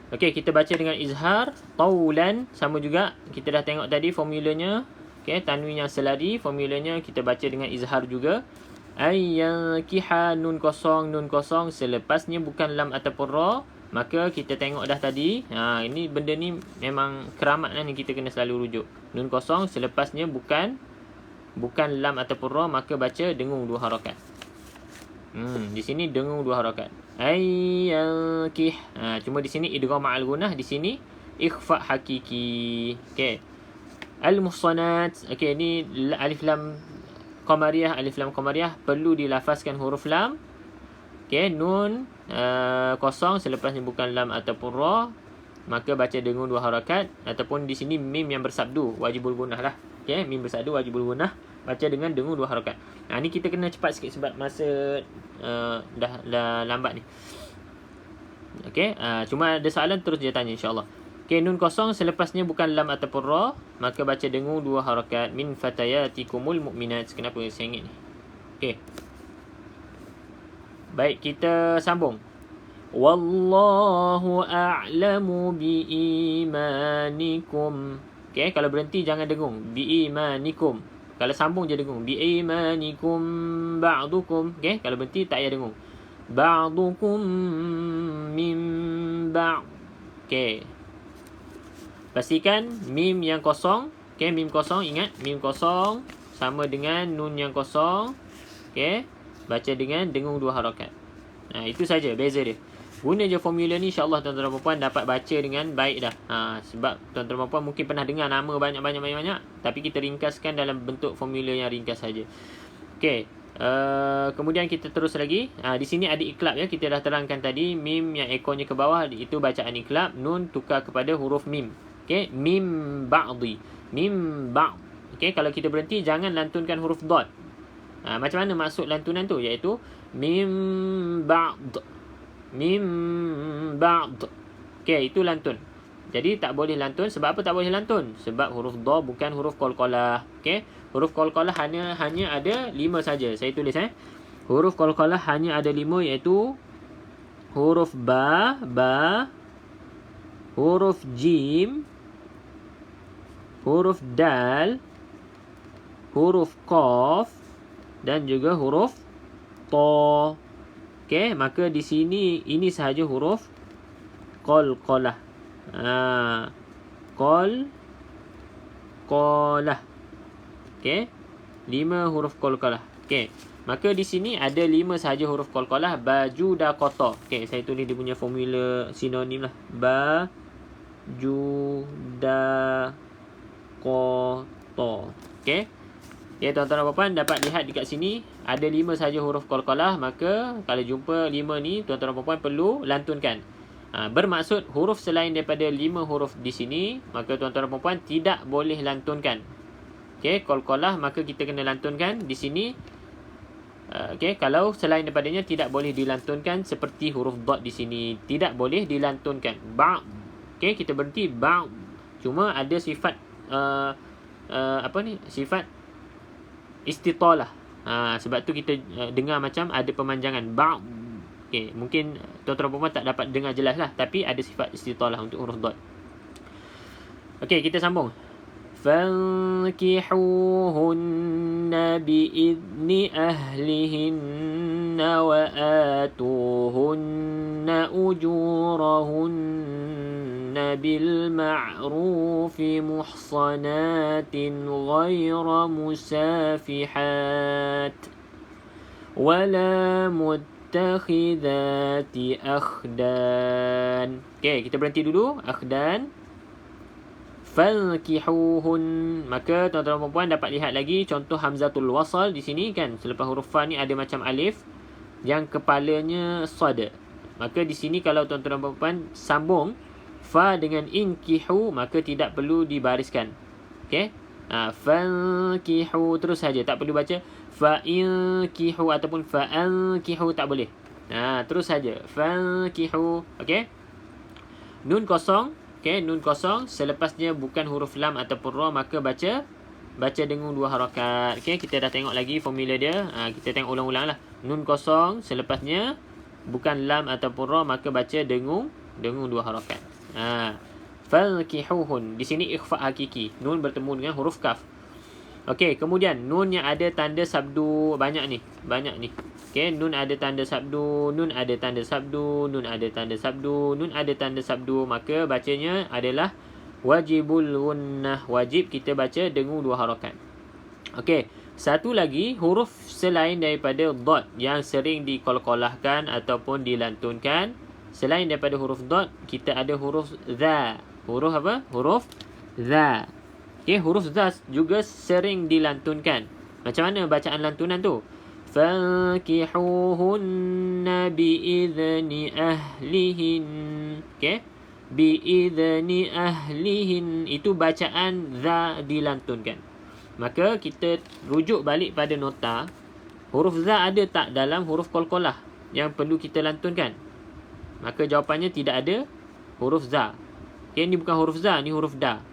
Speaker 2: Okey, kita baca dengan izhar, taulan, sama juga. Kita dah tengok tadi formulanya. Okey, tanwin yang selari, formulanya kita baca dengan izhar juga. Ayyakiha, nun kosong, selepasnya bukan lam ataupun ra, maka kita tengok dah tadi. Ini benda ni memang keramat lah ni, kita kena selalu rujuk. Nun kosong, selepasnya bukan lam ataupun ra, maka baca dengung 2 harakat. Di sini dengung 2 harakat. Ayyakih. Cuma di sini idgham ma'al gunnah, di sini ikhfa hakiki. Okey. Al-muhsanat. Okey, ni alif lam qamariyah, perlu dilafazkan huruf lam. Okey, nun kosong selepasnya bukan lam ataupun ra, maka baca dengung 2 harakat, ataupun di sini mim yang bersabdu wajibul gunnah lah. Okey, mim bersabdu wajibul gunnah, baca dengan dengung 2 harakat. Ni kita kena cepat sikit sebab masa dah lambat ni. Okey, cuma ada soalan terus dia tanya insya-Allah. Okey, nun kosong selepasnya bukan lam ataupun ra, maka baca dengung 2 harakat. Min fatayatikumul mu'minat. Kenapa saya ingat ni? Okey. Baik, kita sambung. Wallahu a'lamu biimanikum. Okey, kalau berhenti jangan dengung. Biimanikum. Kalau sambung je dengung. Biimanikum ba'dukum. Okey, kalau berhenti tak payah dengung. Ba'dukum min ba'd. Okey. Pastikan mim yang kosong. Okey, mim kosong, ingat mim kosong sama dengan nun yang kosong. Okey, baca dengan dengung 2 harakat. Itu saja beza dia. Guna je formula ni, insya-Allah tuan-tuan dan puan dapat baca dengan baik dah. Sebab tuan-tuan dan puan mungkin pernah dengar nama banyak, tapi kita ringkaskan dalam bentuk formula yang ringkas saja. Okey. Kemudian kita terus lagi. Di sini ada iklab ya, kita dah terangkan tadi. Mim yang ekornya ke bawah itu bacaan iklab. Nun tukar kepada huruf mim. Okey, mim ba'di. Mim ba'd. Okey, kalau kita berhenti jangan lantunkan huruf dad. Macam mana maksud lantunan tu? Iaitu mim ba'd. Mim ba'd. Okey, itu lantun. Jadi tak boleh lantun. Sebab apa tak boleh lantun? Sebab huruf dha bukan huruf qalqalah. Okey, huruf qalqalah hanya ada 5 saja. Saya tulis huruf qalqalah hanya ada 5, iaitu huruf ba, huruf jim, huruf dal, huruf qaf dan juga huruf ta. Okey, maka di sini ini sahaja huruf qalqalah. Qalqalah. Okey, 5 huruf qalqalah. Okey, maka di sini ada 5 sahaja huruf qalqalah. Baju dah qata. Okey, saya tulis dia punya formula sinonim lah. Baju dah qata. Okey. Ya, tuan-tuan dan puan dapat lihat dekat sini ada 5 sahaja huruf qalqalah, maka kalau jumpa 5 ni tuan-tuan dan puan perlu lantunkan. Bermaksud huruf selain daripada 5 huruf di sini, maka tuan-tuan dan puan tidak boleh lantunkan. Okey, qalqalah maka kita kena lantunkan di sini. Okey, kalau selain daripadanya tidak boleh dilantunkan, seperti huruf dad di sini tidak boleh dilantunkan. Ba'. Okey, kita berhenti ba'. Cuma ada sifat sifat istitalah. Sebab tu kita dengar macam ada pemanjangan ba'. Okey, mungkin tuan-tuan puan tak dapat dengar jelas lah, tapi ada sifat istitalah untuk huruf dad. Okey, kita sambung. Fankihuhunna bi'izni ahlihinna wa atuhunna ujurahunna bil ma'rufi muhsanatin ghayra musafihat wala muttakhidati akhdan. Okey, kita berhenti dulu. Akhdan. Fankihuhun. Maka tuan-tuan dan puan dapat lihat lagi contoh hamzatul wasal di sini kan. Selepas huruf fa ni ada macam alif yang kepalanya sad. Maka di sini kalau tuan-tuan dan puan sambung fa dengan inkihu, maka tidak perlu dibariskan. Okey. Fankihu terus saja, tak perlu baca fa inkihu ataupun fa ankihu, tak boleh. Terus saja fankihu. Okey. Nun kosong. Okey, nun kosong selepasnya bukan huruf lam ataupun ra, maka baca dengung 2 harakat. Okey, kita dah tengok lagi formula dia. Kita tengok ulang-ulang lah. Nun kosong selepasnya bukan lam ataupun ra, maka baca dengung 2 harakat. Falkihuhun. Di sini ikhfa hakiki. Nun bertemu dengan huruf kaf. Okey, kemudian nun yang ada tanda sabdu banyak ni. Okey, nun ada tanda sabdu, nun ada tanda sabdu, nun ada tanda sabdu, nun ada tanda sabdu, maka bacanya adalah wajibul gunnah. Wajib kita baca dengung 2 harakat. Okey, satu lagi huruf selain daripada dot yang sering dikolkolahkan ataupun dilantunkan. Selain daripada huruf dot, kita ada huruf za. Huruf apa? Huruf za. Okey, huruf za juga sering dilantunkan. Macam mana bacaan lantunan tu? Fankihuhunna biizni ahlihin. Okey, biizni ahlihin, itu bacaan za dilantunkan. Maka kita rujuk balik pada nota. Huruf za ada tak dalam huruf qalqalah yang perlu kita lantunkan? Maka jawapannya tidak ada huruf za. Okay, ni bukan huruf za, ni huruf da.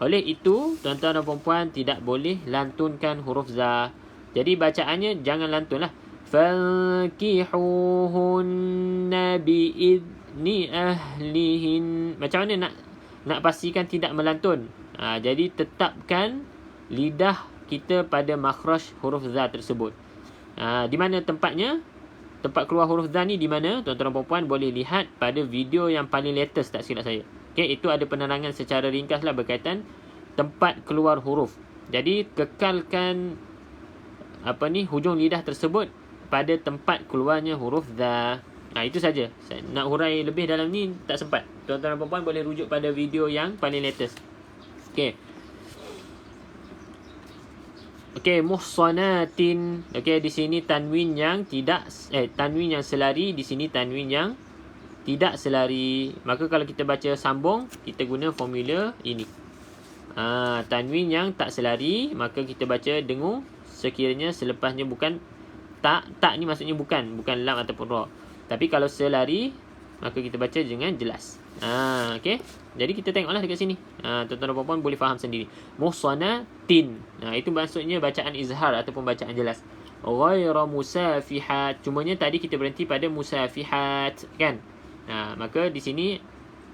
Speaker 2: Oleh itu, tuan-tuan dan puan-puan tidak boleh lantunkan huruf za. Jadi bacaannya jangan lantun lah. Fankihuhunna biizni ahlihin. Macam mana nak pastikan tidak melantun? Jadi tetapkan lidah kita pada makhraj huruf za tersebut. Di mana tempatnya? Tempat keluar huruf za ni di mana? Tuan-tuan dan puan-puan boleh lihat pada video yang paling latest, tak silap saya. Okey, itu ada penerangan secara ringkas lah berkaitan tempat keluar huruf. Jadi kekalkan hujung lidah tersebut pada tempat keluarnya huruf za. Itu saja. Nak hurai lebih dalam ni tak sempat. Tuan-tuan dan puan-puan boleh rujuk pada video yang paling latest. Okey. Okey, muhsanatin. Okey, di sini tanwin yang tanwin yang selari, di sini tanwin yang tidak selari. Maka kalau kita baca sambung, kita guna formula ini. Tanwin yang tak selari, maka kita baca dengung sekiranya selepasnya bukan tak ni maksudnya bukan lam ataupun ra. Tapi kalau selari, maka kita baca dengan jelas. Okey. Jadi kita tengoklah dekat sini. Tuan-tuan dan puan-puan boleh faham sendiri. Muhsanatin. Itu maksudnya bacaan izhar ataupun bacaan jelas. Ghayra musafihat. Cumanya tadi kita berhenti pada musafihat, kan? Maka di sini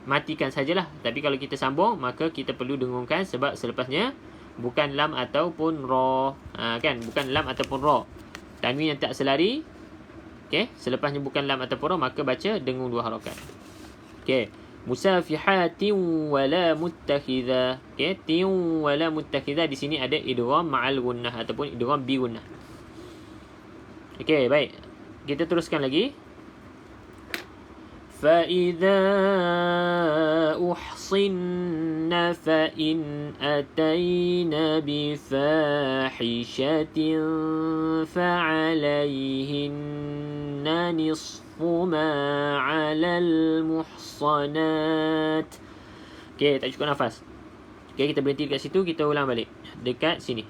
Speaker 2: matikan sajalah. Tapi kalau kita sambung, maka kita perlu dengungkan sebab selepasnya bukan lam ataupun ra. Kan? Bukan lam ataupun ra. Tanwin yang tak selari. Okey, selepasnya bukan lam ataupun ra, maka baca dengung 2 harakat. Okey. Musafihatin wala muttakhidha. Okey, tin wala muttakhidha, di sini ada idgham ma'al gunnah ataupun idgham bi gunnah. Okey, baik. Kita teruskan lagi. Fa idza uhsinna fa in atayna bi fahishatin fa 'alayhinna nisfu ma 'alal muhsanat. Okey, tak cukup nafas. Okey, kita berhenti dekat situ, kita ulang balik. Dekat sini.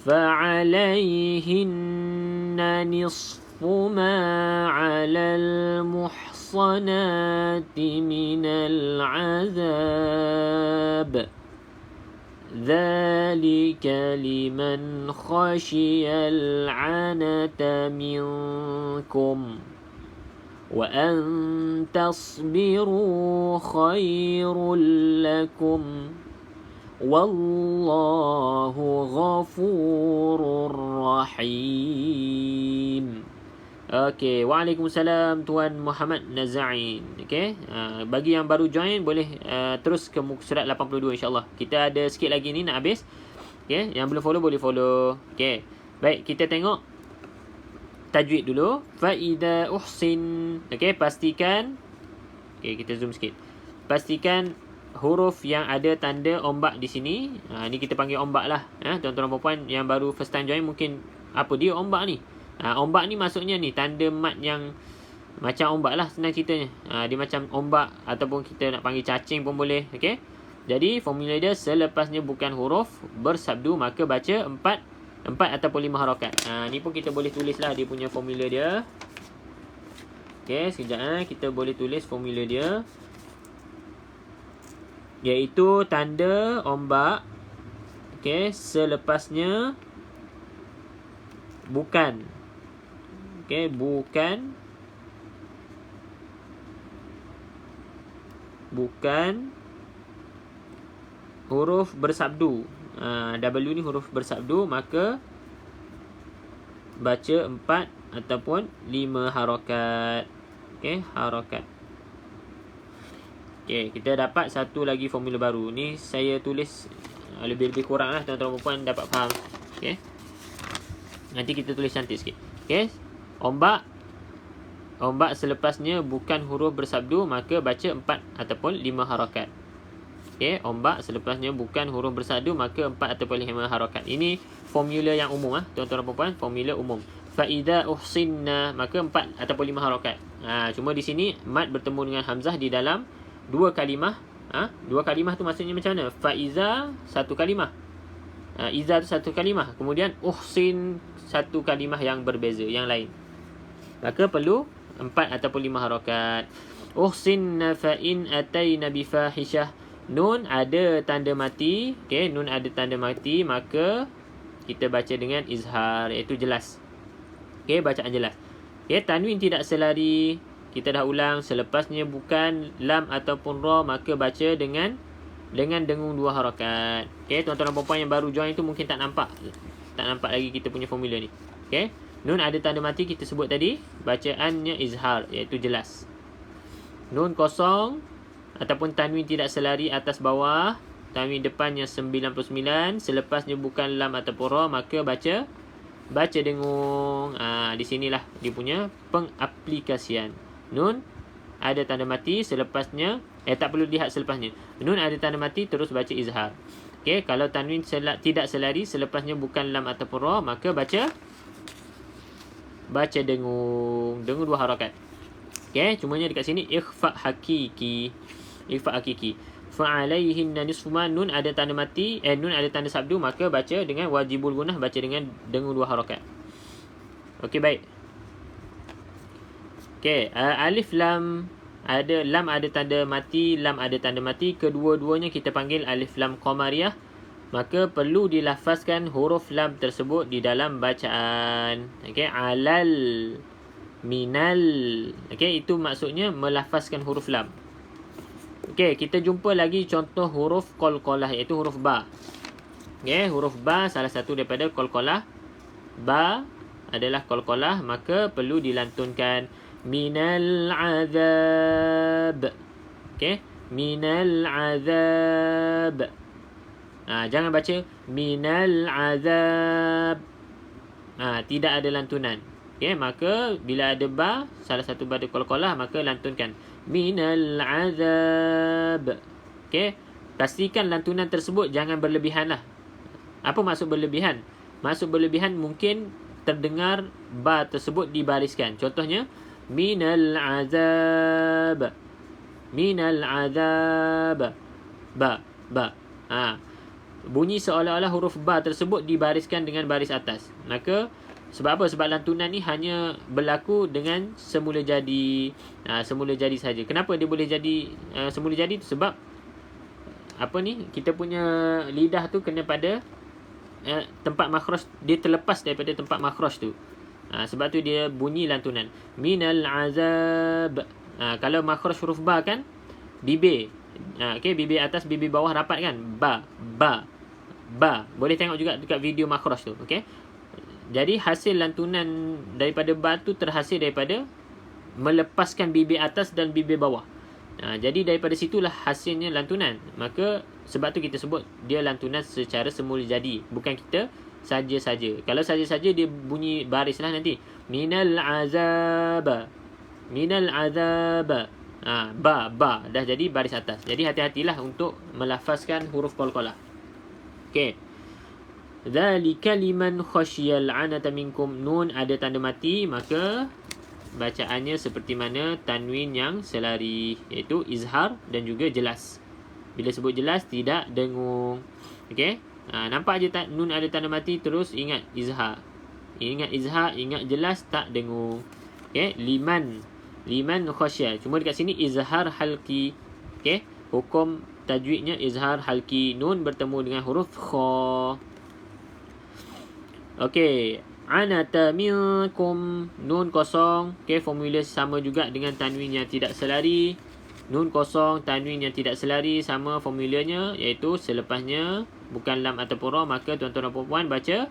Speaker 2: Fa 'alayhinna nisfu ma 'alal muhsanati minal 'adzab. ذلك لمن خشي العنة منكم وأن تصبروا خير لكم والله غفور رحيم. Okey, waalaikumsalam Tuan Muhammad Nazain. Okey, bagi yang baru join boleh terus ke muka surat 82 insya-Allah. Kita ada sikit lagi ni nak habis. Okey, yang belum follow boleh follow. Okey. Baik, kita tengok tajwid dulu. Fa idza uhsin. Okey, pastikan. Okey, kita zoom sikit. Pastikan huruf yang ada tanda ombak di sini. Ni kita panggil ombak lah. Tuan-tuan dan puan yang baru first time join mungkin apa dia ombak ni? Ombak ni maksudnya ni tanda mat yang macam ombak lah senang ceritanya. Dia macam ombak ataupun kita nak panggil cacing pun boleh. Okey. Jadi formula dia selepasnya bukan huruf bersabdu maka baca 4 ataupun 5 harakat. Ni pun kita boleh tulis lah dia punya formula dia. Okey, sekejap kita boleh tulis formula dia. Iaitu tanda ombak. Okey, selepasnya bukan. Okey, bukan huruf bersabdu. W ni huruf bersabdu maka baca 4 ataupun 5 harakat. Okey, harakat. Okey, kita dapat satu lagi formula baru. Ni saya tulis lebih-lebih kurang lah tuan-tuan dan puan dapat faham. Okey. Nanti kita tulis cantik sikit. Okey. Ombak selepasnya bukan huruf bersabdu maka baca 4 ataupun 5 harakat. Okey, ombak selepasnya bukan huruf bersabdu maka 4 ataupun 5 harakat. Ini formula yang umum tuan-tuan dan puan, formula umum. Fa idza uhsinna maka 4 ataupun 5 harakat. Cuma di sini mat bertemu dengan hamzah di dalam dua kalimah. Dua kalimah tu maksudnya macam mana? Faiza satu kalimah. Iza tu satu kalimah. Kemudian uhsin satu kalimah yang berbeza, yang lain. Maka perlu 4 ataupun 5 harakat. Uhsinna fa in ataina bi fahishah. Nun ada tanda mati. Okey, nun ada tanda mati maka kita baca dengan izhar iaitu jelas. Okey, bacaan jelas. Okey, tanwin tidak selari. Kita dah ulang, selepasnya bukan lam ataupun ra maka baca dengan dengung 2 harakat. Okey, tuan-tuan dan puan yang baru join tu mungkin tak nampak lagi kita punya formula ni. Okey, nun ada tanda mati kita sebut tadi, bacaannya izhar iaitu jelas. Nun kosong ataupun tanwin tidak selari atas bawah, tanwin depannya 99, selepasnya bukan lam ataupun ra maka baca dengung. Di sinilah dia punya pengaplikasian. Nun ada tanda mati, selepasnya tak perlu lihat selepasnya. Nun ada tanda mati terus baca izhar. Okey, kalau tanwin tidak selari selepasnya bukan lam ataupun ra maka baca dengung 2 harakat. Okey, cumanya dekat sini ikhfa hakiki. Fa alaihinna nisfu ma, nun ada tanda mati, nun ada tanda sabdu maka baca dengan wajibul gunah, baca dengan dengung 2 harakat. Okey, baik. Okey, alif lam ada tanda mati, lam ada tanda mati, kedua-duanya kita panggil alif lam qamariyah. Maka perlu dilafazkan huruf lam tersebut di dalam bacaan. Okey, alal, minal. Okey, itu maksudnya melafazkan huruf lam. Okey, kita jumpa lagi contoh huruf qalqalah iaitu huruf ba. Okey, huruf ba salah satu daripada qalqalah. Ba adalah qalqalah maka perlu dilantunkan minal azab. Okey, minal azab. Jangan baca minal azab. Tidak ada lantunan. Okey, maka bila ada ba salah satu pada qalqalah maka lantunkan minal azab. Okey, pastikan lantunan tersebut jangan berlebihan lah. Apa maksud berlebihan? Maksud berlebihan mungkin terdengar ba tersebut dibariskan. Contohnya minal azab. Minal azab. Ba. Bunyi seolah-olah huruf ba tersebut dibariskan dengan baris atas. Maka sebab apa? Sebab lantunan ni hanya berlaku dengan semula jadi. Semula jadi saja. Kenapa dia boleh jadi semula jadi tu? Sebab apa ni? Kita punya lidah tu kena pada tempat makhraj, dia terlepas daripada tempat makhraj tu. Sebab tu dia bunyi lantunan minal azab. Kalau makhraj huruf ba kan bibir. Okey, bibir atas bibir bawah rapat kan? Ba. Boleh tengok juga dekat video makhraj tu. Okey. Jadi hasil lantunan daripada ba tu terhasil daripada melepaskan bibir atas dan bibir bawah. Jadi daripada situlah hasilnya lantunan. Maka sebab tu kita sebut dia lantunan secara semula jadi, bukan kita saja-saja. Kalau saja-saja dia bunyi baris lah nanti. Minal azab. Ba dah jadi baris atas. Jadi hati-hatilah untuk melafazkan huruf qalqalah. Okey. Dzalika liman khasyiyal anata minkum. Nun ada tanda mati, maka bacaannya seperti mana tanwin yang selari, iaitu izhar dan juga jelas. Bila sebut jelas, tidak dengung. Okey. Nampak je nun ada tanda mati, terus ingat izhar. Ingat izhar, ingat jelas, tak dengung. Okey. Liman khasyiyah. Cuma dekat sini izhar halqi. Okey. Hukum tajwidnya izhar halqi. Nun bertemu dengan huruf kha. Okey. Anata minkum. Nun kosong. Okey, formula sama juga dengan tanwin yang tidak selari. Nun kosong, tanwin yang tidak selari, sama formulanya, iaitu selepasnya bukan lam ataupun ra, maka tuan-tuan dan puan-puan baca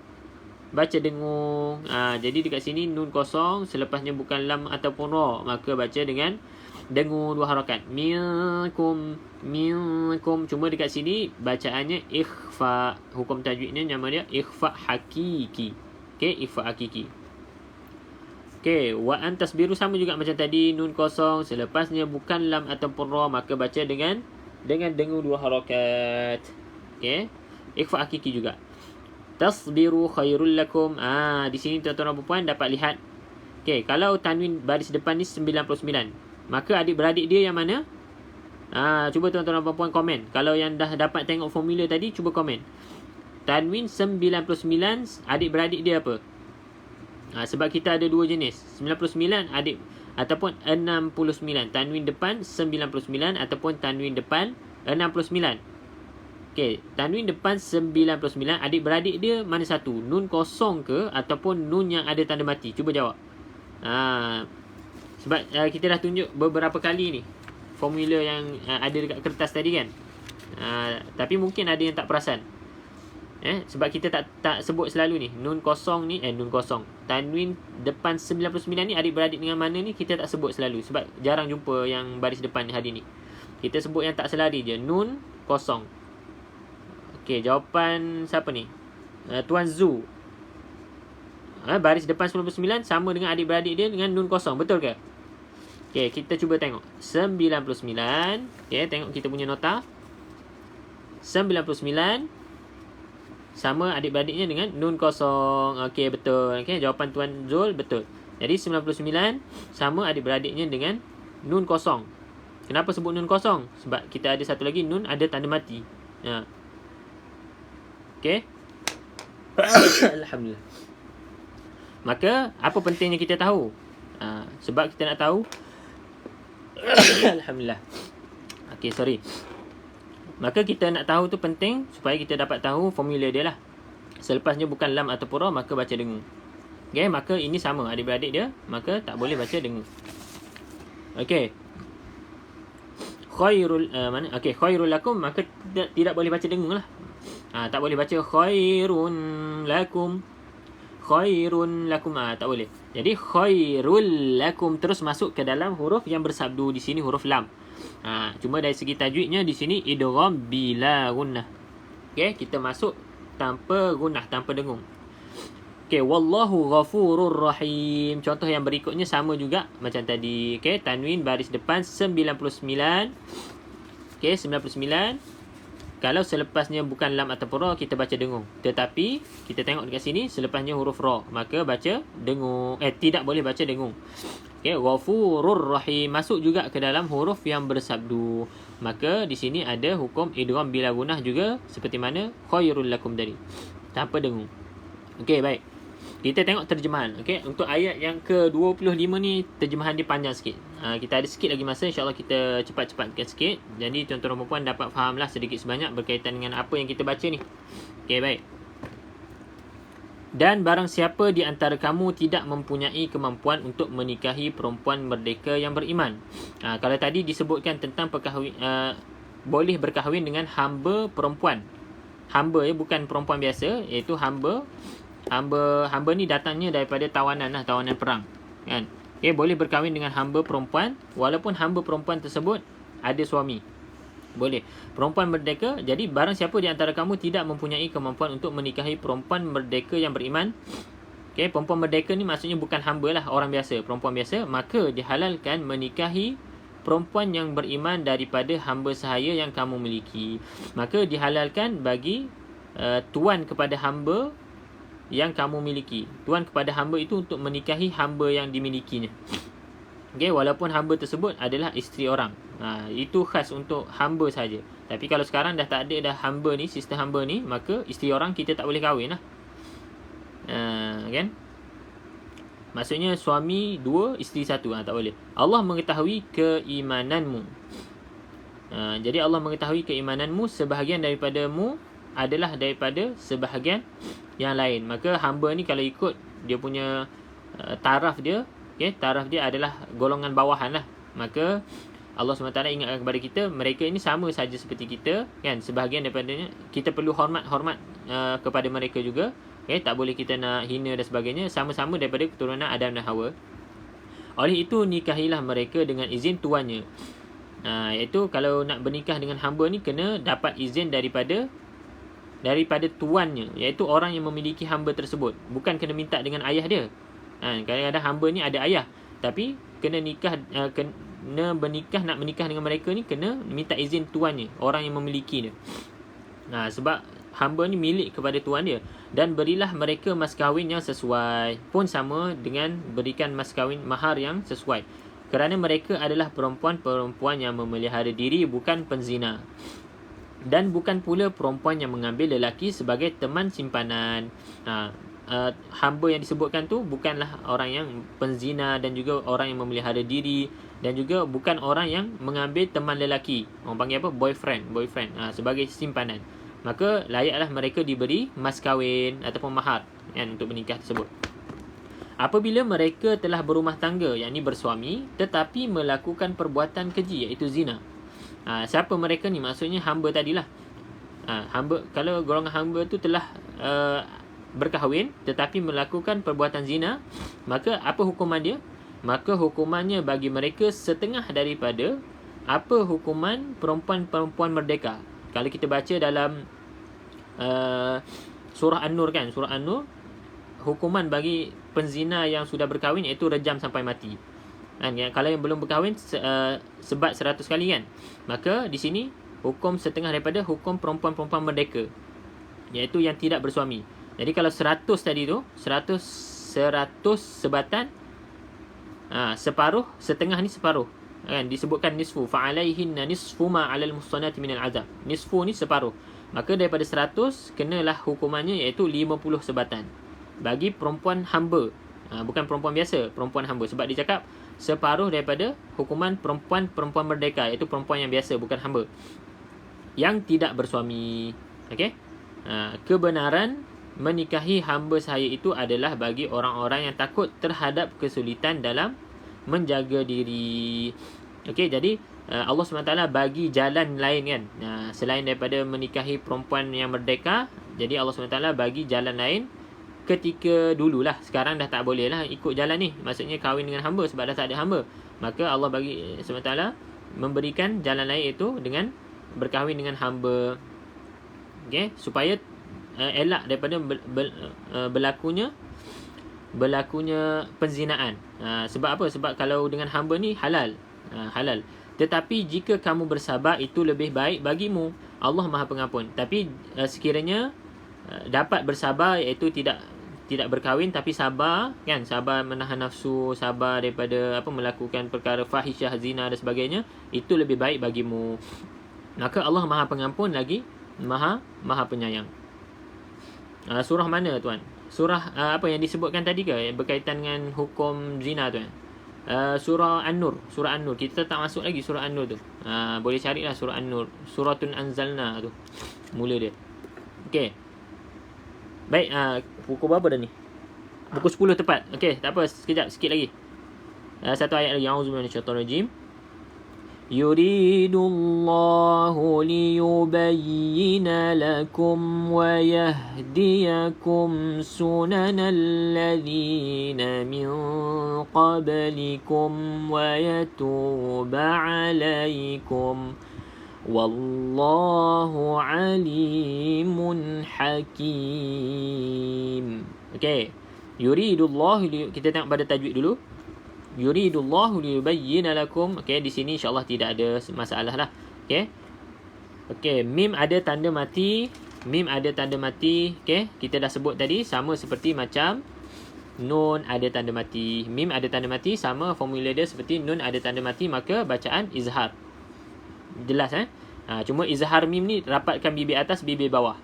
Speaker 2: dengung. Jadi dekat sini nun kosong, selepasnya bukan lam ataupun ra, maka baca dengan dengung 2 harakat. Minkum. Cuma dekat sini bacaannya ikhfa. Hukum tajwidnya nama dia ikhfa hakiki. Okey, ikhfa hakiki. Okey, wa an tasbiru sama juga macam tadi, nun kosong, selepasnya bukan lam ataupun ra, maka baca dengan dengung 2 harakat. Okey, ikhfa hakiki juga. Tasbiru khairul lakum. Di sini tuan-tuan dan puan dapat lihat. Okey, kalau tanwin baris depan ni 99, maka adik-beradik dia yang mana? Cuba tuan-tuan dan puan komen. Kalau yang dah dapat tengok formula tadi, cuba komen. Tanwin 99, adik-beradik dia apa? Sebab kita ada 2 jenis. 99 adik ataupun 69. Tanwin depan 99 ataupun tanwin depan 69. Okey, tanwin depan 99, adik-beradik dia mana satu? Nun kosong ke ataupun nun yang ada tanda mati? Cuba jawab. Sebab kita dah tunjuk beberapa kali ni formula yang ada dekat kertas tadi kan. Tapi mungkin ada yang tak perasan. Sebab kita tak sebut selalu ni. Nun kosong ni, nun kosong. Tanwin depan 99 ni adik-beradik dengan mana ni kita tak sebut selalu. Sebab jarang jumpa yang baris depan hari ni. Kita sebut yang tak selari je. Nun kosong. Okey, jawapan siapa ni? Tuan Zu. Baris depan 99 sama dengan adik-beradik dia dengan nun kosong. Betul ke? Okey, kita cuba tengok. 99. Okey, tengok kita punya nota. 99 sama adik-beradiknya dengan nun kosong. Okey, betul. Okey, jawapan Tuan Zul betul. Jadi 99 sama adik-beradiknya dengan nun kosong. Kenapa sebut nun kosong? Sebab kita ada satu lagi nun ada tanda mati. Okey. Alhamdulillah. Maka apa pentingnya kita tahu? Sebab kita nak tahu. Alhamdulillah. Okey, sorry. Maka kita nak tahu tu penting supaya kita dapat tahu formula dia lah. Selepasnya bukan lam ataupun ra, maka baca dengung. Okey, maka ini sama adik-beradik dia, maka tak boleh baca dengung. Okey. Khairul Okey, khairul lakum, maka tidak boleh baca dengung lah. Tak boleh baca khairun lakum. Khairun lakum, tak boleh. Jadi khairul lakum terus masuk ke dalam huruf yang bersabdu, di sini huruf lam. Cuma dari segi tajwidnya di sini idgham bila gunnah. Okey, kita masuk tanpa gunnah, tanpa dengung. Okey, wallahu ghafurur rahim. Contoh yang berikutnya sama juga macam tadi. Okey, tanwin baris depan 99. Okey, 99. Kalau selepasnya bukan lam ataupun ra, kita baca dengung. Tetapi kita tengok dekat sini selepasnya huruf ra, maka baca dengung. Tidak boleh baca dengung. Okey, ghafurur rahim masuk juga ke dalam huruf yang bersabdu. Maka di sini ada hukum idgham bila gunnah juga seperti mana khairul lakum tadi. Tanpa dengung. Okey, baik. Kita tengok terjemahan. Okey, untuk ayat yang ke-25 ni terjemahan dia panjang sikit. Kita ada sikit lagi masa, insya-Allah kita cepat-cepatkan sikit. Jadi tuan-tuan dan puan dapat fahamlah sedikit sebanyak berkaitan dengan apa yang kita baca ni. Okey, baik. Dan barang siapa di antara kamu tidak mempunyai kemampuan untuk menikahi perempuan merdeka yang beriman. Kalau tadi disebutkan tentang boleh berkahwin dengan hamba perempuan. Hamba bukan perempuan biasa, iaitu hamba ni datangnya daripada tawanan lah, tawanan perang kan. Okey, boleh berkahwin dengan hamba perempuan walaupun hamba perempuan tersebut ada suami. Boleh. Perempuan merdeka. Jadi barang siapa di antara kamu tidak mempunyai kemampuan untuk menikahi perempuan merdeka yang beriman. Okey, perempuan merdeka ni maksudnya bukan hamba lah, orang biasa, perempuan biasa, maka dihalalkan menikahi perempuan yang beriman daripada hamba sahaya yang kamu miliki. Maka dihalalkan bagi tuan kepada hamba yang kamu miliki. Tuan kepada hamba itu untuk menikahi hamba yang dimilikinya. Okey, walaupun hamba tersebut adalah isteri orang. Itu khas untuk hamba saja. Tapi kalau sekarang dah tak ada dah hamba ni, sistem hamba ni, maka isteri orang kita tak boleh kahwin lah. Kan? Maksudnya suami 2, isteri 1. Tak boleh. Allah mengetahui keimananmu. Jadi Allah mengetahui keimananmu, sebahagian daripadamu adalah daripada sebahagian yang lain. Maka hamba ni kalau ikut dia punya taraf dia, taraf dia adalah golongan bawahan lah. Maka Allah SWT ingatkan kepada kita, mereka ini sama saja seperti kita, kan? Sebahagian daripadanya kita perlu hormat kepada mereka juga. Tak boleh kita nak hina dan sebagainya. Sama-sama daripada keturunan Adam dan Hawa. Oleh itu nikahilah mereka dengan izin tuannya. Iaitu kalau nak bernikah dengan hamba ni kena dapat izin daripada tuannya, iaitu orang yang memiliki hamba tersebut. Bukan kena minta dengan ayah dia. Kadang-kadang hamba ni ada ayah, tapi kena nak menikah dengan mereka ni kena minta izin tuannya, orang yang memiliki dia. Sebab hamba ni milik kepada tuan dia. Dan berilah mereka mas kahwin yang sesuai, pun sama dengan berikan mas kahwin mahar yang sesuai, kerana mereka adalah perempuan-perempuan yang memelihara diri, bukan penzina. Dan bukan pula perempuan yang mengambil lelaki sebagai teman simpanan. Hamba yang disebutkan tu bukanlah orang yang penzina, dan juga orang yang memelihara diri, dan juga bukan orang yang mengambil teman lelaki, orang panggil apa, boyfriend sebagai simpanan. Maka layaklah mereka diberi mas kahwin ataupun mahar, kan, untuk menikah tersebut. Apabila mereka telah berumah tangga, yakni bersuami, tetapi melakukan perbuatan keji, iaitu zina. Siapa mereka ni? Maksudnya hamba tadilah. Hamba, kalau golongan hamba tu telah berkahwin tetapi melakukan perbuatan zina, maka apa hukuman dia? Maka hukumannya bagi mereka setengah daripada apa hukuman perempuan-perempuan merdeka. Kalau kita baca dalam surah An-Nur, kan, surah An-Nur, hukuman bagi penzina yang sudah berkahwin iaitu rejam sampai mati. Kalau yang belum berkahwin sebat 100 kali, kan. Maka di sini hukum setengah daripada hukum perempuan-perempuan merdeka, iaitu yang tidak bersuami. Jadi kalau 100 tadi tu, 100 sebatan, separuh, setengah ni separuh, kan, disebutkan nisfu, fa'alaihinna nisfu ma 'alal muhsanati minal 'adzab. Nisfu ni separuh. Maka daripada 100 kenalah hukumannya iaitu 50 sebatan bagi perempuan hamba. Bukan perempuan biasa, perempuan hamba. Sebab dia cakap separuh daripada hukuman perempuan merdeka, iaitu perempuan yang biasa, bukan hamba, yang tidak bersuami. Okey. Kebenaran menikahi hamba sahaya itu adalah bagi orang-orang yang takut terhadap kesulitan dalam menjaga diri. Okey, jadi Allah SWT bagi jalan lain, kan, selain daripada menikahi perempuan yang merdeka. Jadi Allah SWT bagi jalan lain ketika dululah. Sekarang dah tak boleh lah ikut jalan ni, maksudnya kahwin dengan hamba, sebab dah tak ada hamba. Maka Allah bagi SWT memberikan jalan lain, iaitu dengan berkahwin dengan hamba. Okay, supaya elak daripada berlakunya penzinaan. Sebab apa? Sebab kalau dengan hamba ni halal. Tetapi jika kamu bersabar, itu lebih baik bagimu. Allah Maha Pengampun. Tapi sekiranya dapat bersabar, iaitu tidak berkahwin tapi sabar, kan, sabar menahan nafsu, sabar daripada melakukan perkara fahisyah, zina dan sebagainya, itu lebih baik bagimu. Maka Allah Maha Pengampun lagi Maha Penyayang. Surah mana, tuan? Surah apa yang disebutkan tadi ke, berkaitan dengan hukum zina, tuan? Surah An-Nur. Kita tak masuk lagi surah An-Nur tu. Boleh carilah surah An-Nur, Suratun Anzalna tu, mula dia. Okey. Baik, pukul berapa dah ni? Pukul 10 tepat. Okey, tak apa, sikit lagi. Satu ayat lagi. A'udzubillahi minasyaitonirrajim. Yuridullahu liyubayyina lakum wa yahdiyakum sunanal ladzina min qablikum wa yatuba 'alaikum wallahu alimun hakim. Okey. Yuridullahu, kita tengok pada tajwid dulu. yuridullahu liyubayyina lakum. Okey, di sini insya-Allah tidak ada masalah lah. Okey. Okey, mim ada tanda mati. Mim ada tanda mati. Okey, kita dah sebut tadi sama seperti macam nun ada tanda mati. Mim ada tanda mati, sama formula dia seperti nun ada tanda mati, maka bacaan izhar. Jelas cuma izhar mim ni rapatkan bibir atas, bibir bawah.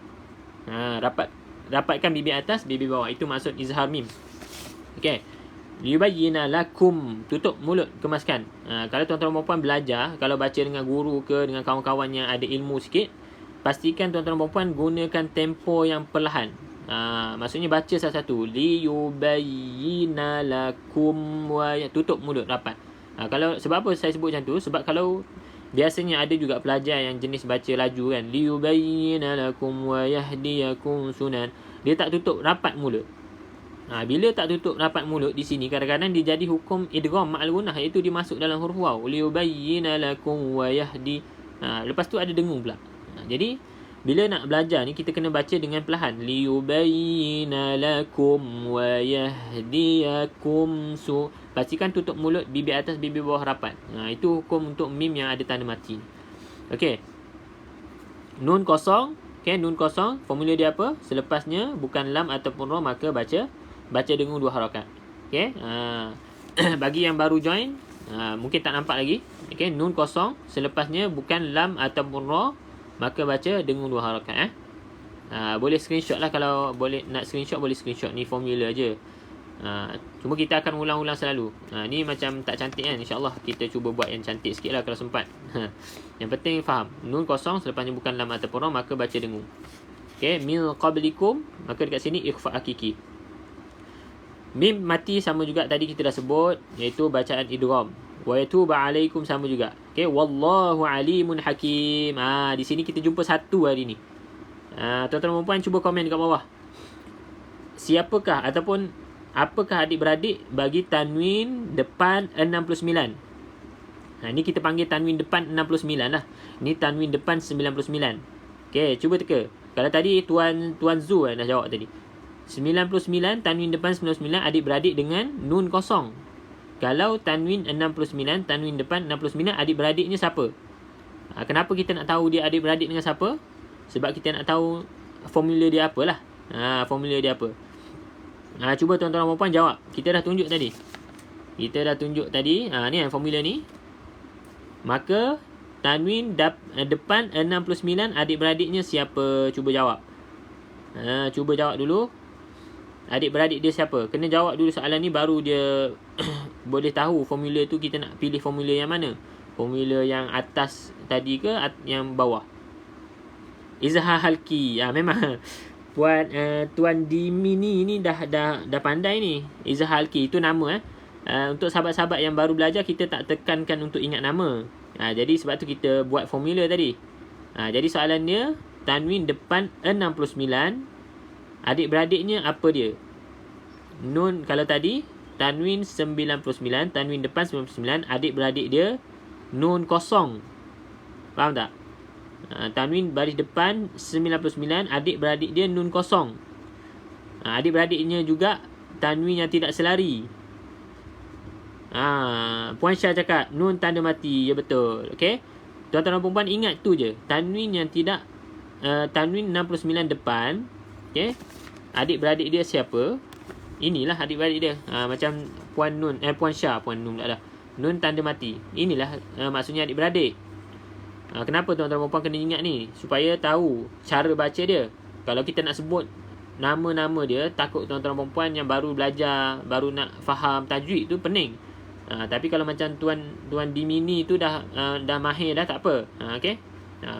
Speaker 2: Rapatkan bibir atas, bibir bawah. Itu maksud izhar mim. Okey. Liyubayyina lakum, tutup mulut, kemaskan. Kalau tuan-tuan dan puan belajar, kalau baca dengan guru ke dengan kawan-kawan yang ada ilmu sikit, pastikan tuan-tuan dan puan gunakan tempo yang perlahan. Maksudnya baca satu-satu. Liyubayyina lakum wa, tutup mulut rapat. Kalau sebab apa saya sebut macam tu? Sebab kalau biasanya ada juga pelajar yang jenis baca laju kan, liyubayyina lakum wa yahdiyakum sunan, dia tak tutup rapat mulut. Bila tak tutup rapat mulut di sini, kadang-kadang dia jadi hukum idgham ma'al gunnah, iaitu dia masuk dalam huruf waw. Liyubayyina lakum wa yahdi. Lepas tu ada dengung pula. Jadi bila nak belajar ni kita kena baca dengan perlahan. Liyubayyina lakum wa yahdiyakum su. Pastikan tutup mulut, bibir atas, bibir bawah rapat. Itu hukum untuk mim yang ada tanda mati. Okey. Nun kosong. Okey, nun kosong. Formula dia apa? Selepasnya bukan lam ataupun ra, maka baca dengung 2 harakat. Okey. Bagi yang baru join, mungkin tak nampak lagi. Okey, nun kosong, selepasnya bukan lam ataupun ra, maka baca dengung 2 harakat. Boleh screenshot lah, kalau boleh nak screenshot boleh screenshot. Ni formula je. Cuma kita akan ulang-ulang selalu. Ni macam tak cantik kan. InsyaAllah kita cuba buat yang cantik sikit lah kalau sempat. Yang penting faham. Nun kosong, selepasnya bukan lam ataupun ra, maka baca dengung. Okay, min qablikum, maka dekat sini ikhfa hakiki. Mim mati sama juga tadi kita dah sebut, iaitu bacaan idgham. Wa yatuba alaikum sama juga. Okay, wallahu alimun hakim. Di sini kita jumpa satu hari ni. Tuan-tuan dan puan cuba komen dekat bawah. Siapakah ataupun apakah adik-beradik bagi tanwin depan 69? Ni kita panggil tanwin depan 69 lah. Ni tanwin depan 99. Okay, cuba teka. Kalau tadi Tuan Zu dah jawab tadi. 99, tanwin depan 99, adik-beradik dengan nun kosong. Kalau tanwin 69, tanwin depan 69, adik-beradiknya siapa? Kenapa kita nak tahu dia adik-beradik dengan siapa? Sebab kita nak tahu formula dia apalah. Formula dia apa? Cuba tuan-tuan dan puan jawab. Kita dah tunjuk tadi. Ni formula ni. Maka tanwin depan 69, adik-beradiknya siapa? Cuba jawab. Cuba jawab dulu. Adik-beradik dia siapa? Kena jawab dulu soalan ni, baru dia boleh tahu formula tu kita nak pilih formula yang mana. Formula yang atas tadi ke yang bawah? Izhar halki. Memang Tuan Dimini ni dah pandai ni. Izhar halki itu nama untuk sahabat-sahabat yang baru belajar, kita tak tekankan untuk ingat nama. Jadi sebab tu kita buat formula tadi. Jadi soalan dia, tanwin depan 69, adik-beradiknya apa dia? Nun, kalau tadi tanwin 99, tanwin depan 99, adik-beradik dia nun kosong. Faham tak? Tanwin baris depan 99, adik-beradik dia nun kosong. Adik-beradiknya juga tanwin yang tidak selari. Puan Syah cakap nun tanda mati. Ya, betul. Okey. Tuan-tuan dan puan ingat tu je. Tanwin yang tidak tanwin 69 depan. Okey. Adik-beradik dia siapa? Inilah adik-beradik dia. Macam Puan Syah, Puan Nun pula dah. Nun tanda mati. Inilah maksudnya adik-beradik. Kenapa tuan-tuan dan puan kena ingat ni? Supaya tahu cara baca dia. Kalau kita nak sebut nama-nama dia, takut tuan-tuan dan puan yang baru belajar, baru nak faham tajwid tu pening. Tapi kalau macam Tuan Dimini tu dah mahir dah, tak apa. Okey.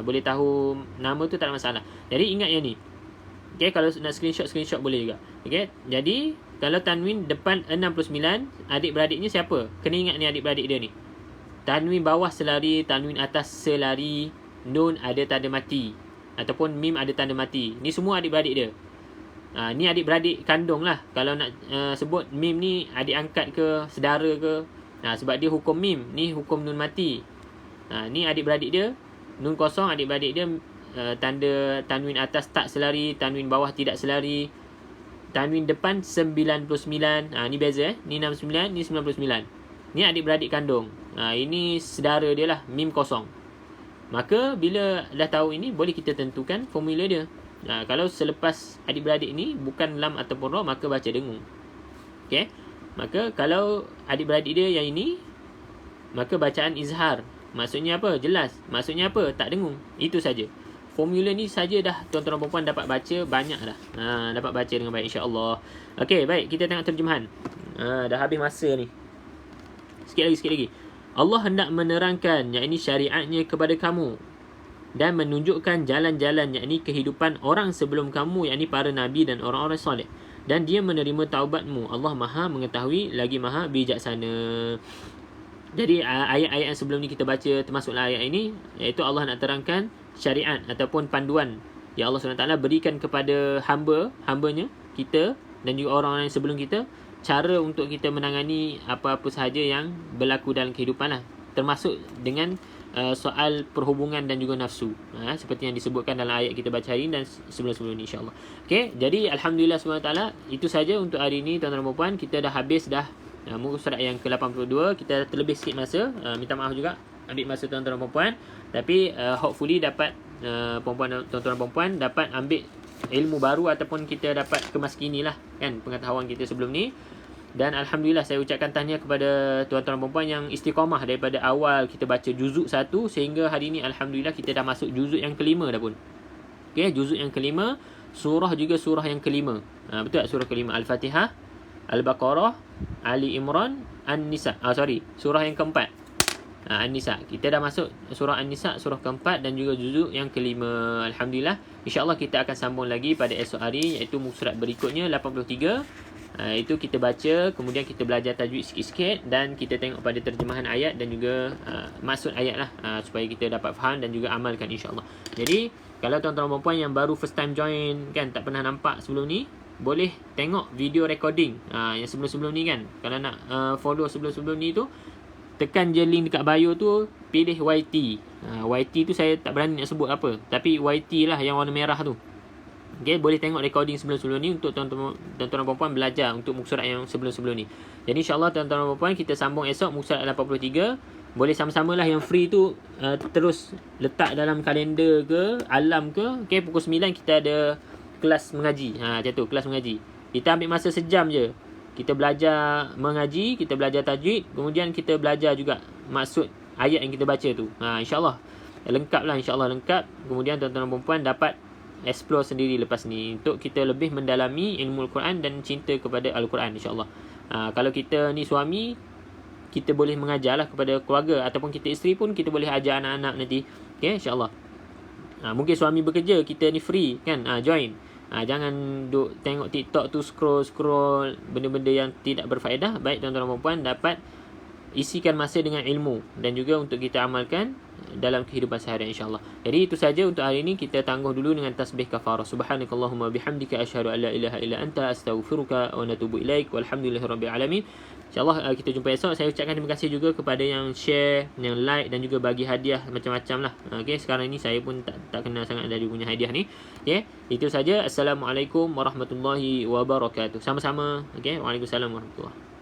Speaker 2: Boleh tahu nama tu, tak ada masalah. Jadi ingat yang ni. Okey, kalau nak screenshot boleh juga. Okey. Jadi kalau tanwin depan 69, adik-beradiknya siapa? Kena ingat ni adik-beradik dia ni. Tanwin bawah selari, tanwin atas selari, nun ada tanda mati ataupun mim ada tanda mati. Ni semua adik-beradik dia. Ni adik-beradik kandung lah. Kalau nak sebut mim ni adik angkat ke, sedara ke. Sebab dia hukum mim, ni hukum nun mati. Ni adik-beradik dia, nun kosong, adik-beradik dia tanda tanwin atas tak selari, tanwin bawah tidak selari. Tanwin depan 99. Ni beza Ni 69, ni 99. Ni adik-beradik kandung. Ini saudara dia lah, mim kosong. Maka bila dah tahu ini, boleh kita tentukan formula dia. Kalau selepas adik-beradik ni bukan lam ataupun ra, maka baca dengung. Okey. Maka kalau adik-beradik dia yang ini, maka bacaan izhar. Maksudnya apa? Jelas. Maksudnya apa? Tak dengung. Itu saja. Formula ni saja dah tuan-tuan dan puan dapat baca banyak dah. Dapat baca dengan baik insya-Allah. Okey, baik, kita tengok terjemahan. Dah habis masa ni. Sikit lagi. Allah hendak menerangkan yakni syariatnya kepada kamu dan menunjukkan jalan-jalan yakni kehidupan orang sebelum kamu yakni para nabi dan orang-orang soleh. Dan dia menerima taubatmu. Allah Maha mengetahui lagi Maha bijaksana. Jadi ayat-ayat yang sebelum ni kita baca termasuklah ayat ini, iaitu Allah nak terangkan syariat ataupun panduan yang Allah SWT berikan kepada hamba-hambanya, kita dan juga orang-orang yang sebelum kita, cara untuk kita menangani apa-apa sahaja yang berlaku dalam kehidupan lah. Termasuk dengan soal perhubungan dan juga nafsu, seperti yang disebutkan dalam ayat kita baca hari ini dan sebelum-sebelum ni insyaAllah. Okay, jadi Alhamdulillah SWT, itu saja untuk hari ini tuan-tuan dan puan. Kita dah habis dah muka surat yang ke-82. Kita terlebih sikit masa, minta maaf juga ambil masa tuan-tuan dan puan. Tapi hopefully dapat tuan-tuan dan puan dapat ambil ilmu baru ataupun kita dapat kemaskini lah kan pengetahuan kita sebelum ni. Dan Alhamdulillah saya ucapkan tahniah kepada tuan-tuan dan puan yang istiqamah daripada awal kita baca juzuk 1 sehingga hari ni Alhamdulillah kita dah masuk juzuk yang kelima dah pun. Okay, juzuk yang kelima, surah juga surah yang kelima. Betul tak surah kelima? Al-Fatihah, Al-Baqarah, Ali Imran, An-Nisa. Surah yang keempat. An-Nisa. Kita dah masuk surah An-Nisa, surah keempat dan juga juzuk yang kelima. Alhamdulillah. InsyaAllah kita akan sambung lagi pada esok hari, iaitu muka surat berikutnya 83. Itu kita baca, kemudian kita belajar tajwid sikit-sikit dan kita tengok pada terjemahan ayat dan juga maksud ayat lah, supaya kita dapat faham dan juga amalkan insyaAllah. Jadi kalau tuan-tuan dan puan yang baru first time join kan, tak pernah nampak sebelum ni, boleh tengok video recording yang sebelum-sebelum ni kan. Kalau nak follow sebelum-sebelum ni tu, tekan je link dekat bio tu, pilih YT. YT tu saya tak berani nak sebut apa, tapi YT lah yang warna merah tu. Okay, boleh tengok recording sebelum-sebelum ni untuk tuan-tuan dan puan belajar untuk muka surat yang sebelum-sebelum ni. Jadi insyaAllah tuan-tuan dan puan, kita sambung esok muka surat 83. Boleh sama-sama lah yang free tu terus letak dalam kalender ke, alarm ke. Okay, pukul 9 kita ada kelas mengaji. Macam tu, kelas mengaji. Kita ambil masa sejam je. Kita belajar mengaji, kita belajar tajwid, kemudian kita belajar juga maksud ayat yang kita baca tu. InsyaAllah lengkap lah, insyaAllah lengkap. Kemudian tuan-tuan dan puan dapat explore sendiri lepas ni untuk kita lebih mendalami ilmu Al-Quran dan cinta kepada Al-Quran insyaAllah. Kalau kita ni suami, kita boleh mengajarlah kepada keluarga, ataupun kita isteri pun kita boleh ajar anak-anak nanti. Okay, insyaAllah. Mungkin suami bekerja, kita ni free kan, join. Jangan duk tengok TikTok tu, scroll benda-benda yang tidak berfaedah. Baik tuan-tuan dan puan, dapat isikan masa dengan ilmu dan juga untuk kita amalkan dalam kehidupan seharian insyaAllah. Jadi itu saja untuk hari ini. Kita tangguh dulu dengan tasbih kafarah. Subhanakallahumma bihamdika asyhadu an la ilaha illa anta astaghfiruka wa natubu ilaik. Walhamdulillahirabbil alamin. InsyaAllah kita jumpa esok. Saya ucapkan terima kasih juga kepada yang share, yang like dan juga bagi hadiah macam-macam lah. Okay, sekarang ni saya pun tak kenal sangat dari punya hadiah ni. Okay, itu saja. Assalamualaikum warahmatullahi wabarakatuh. Sama-sama. Okay, waalaikumsalam warahmatullahi.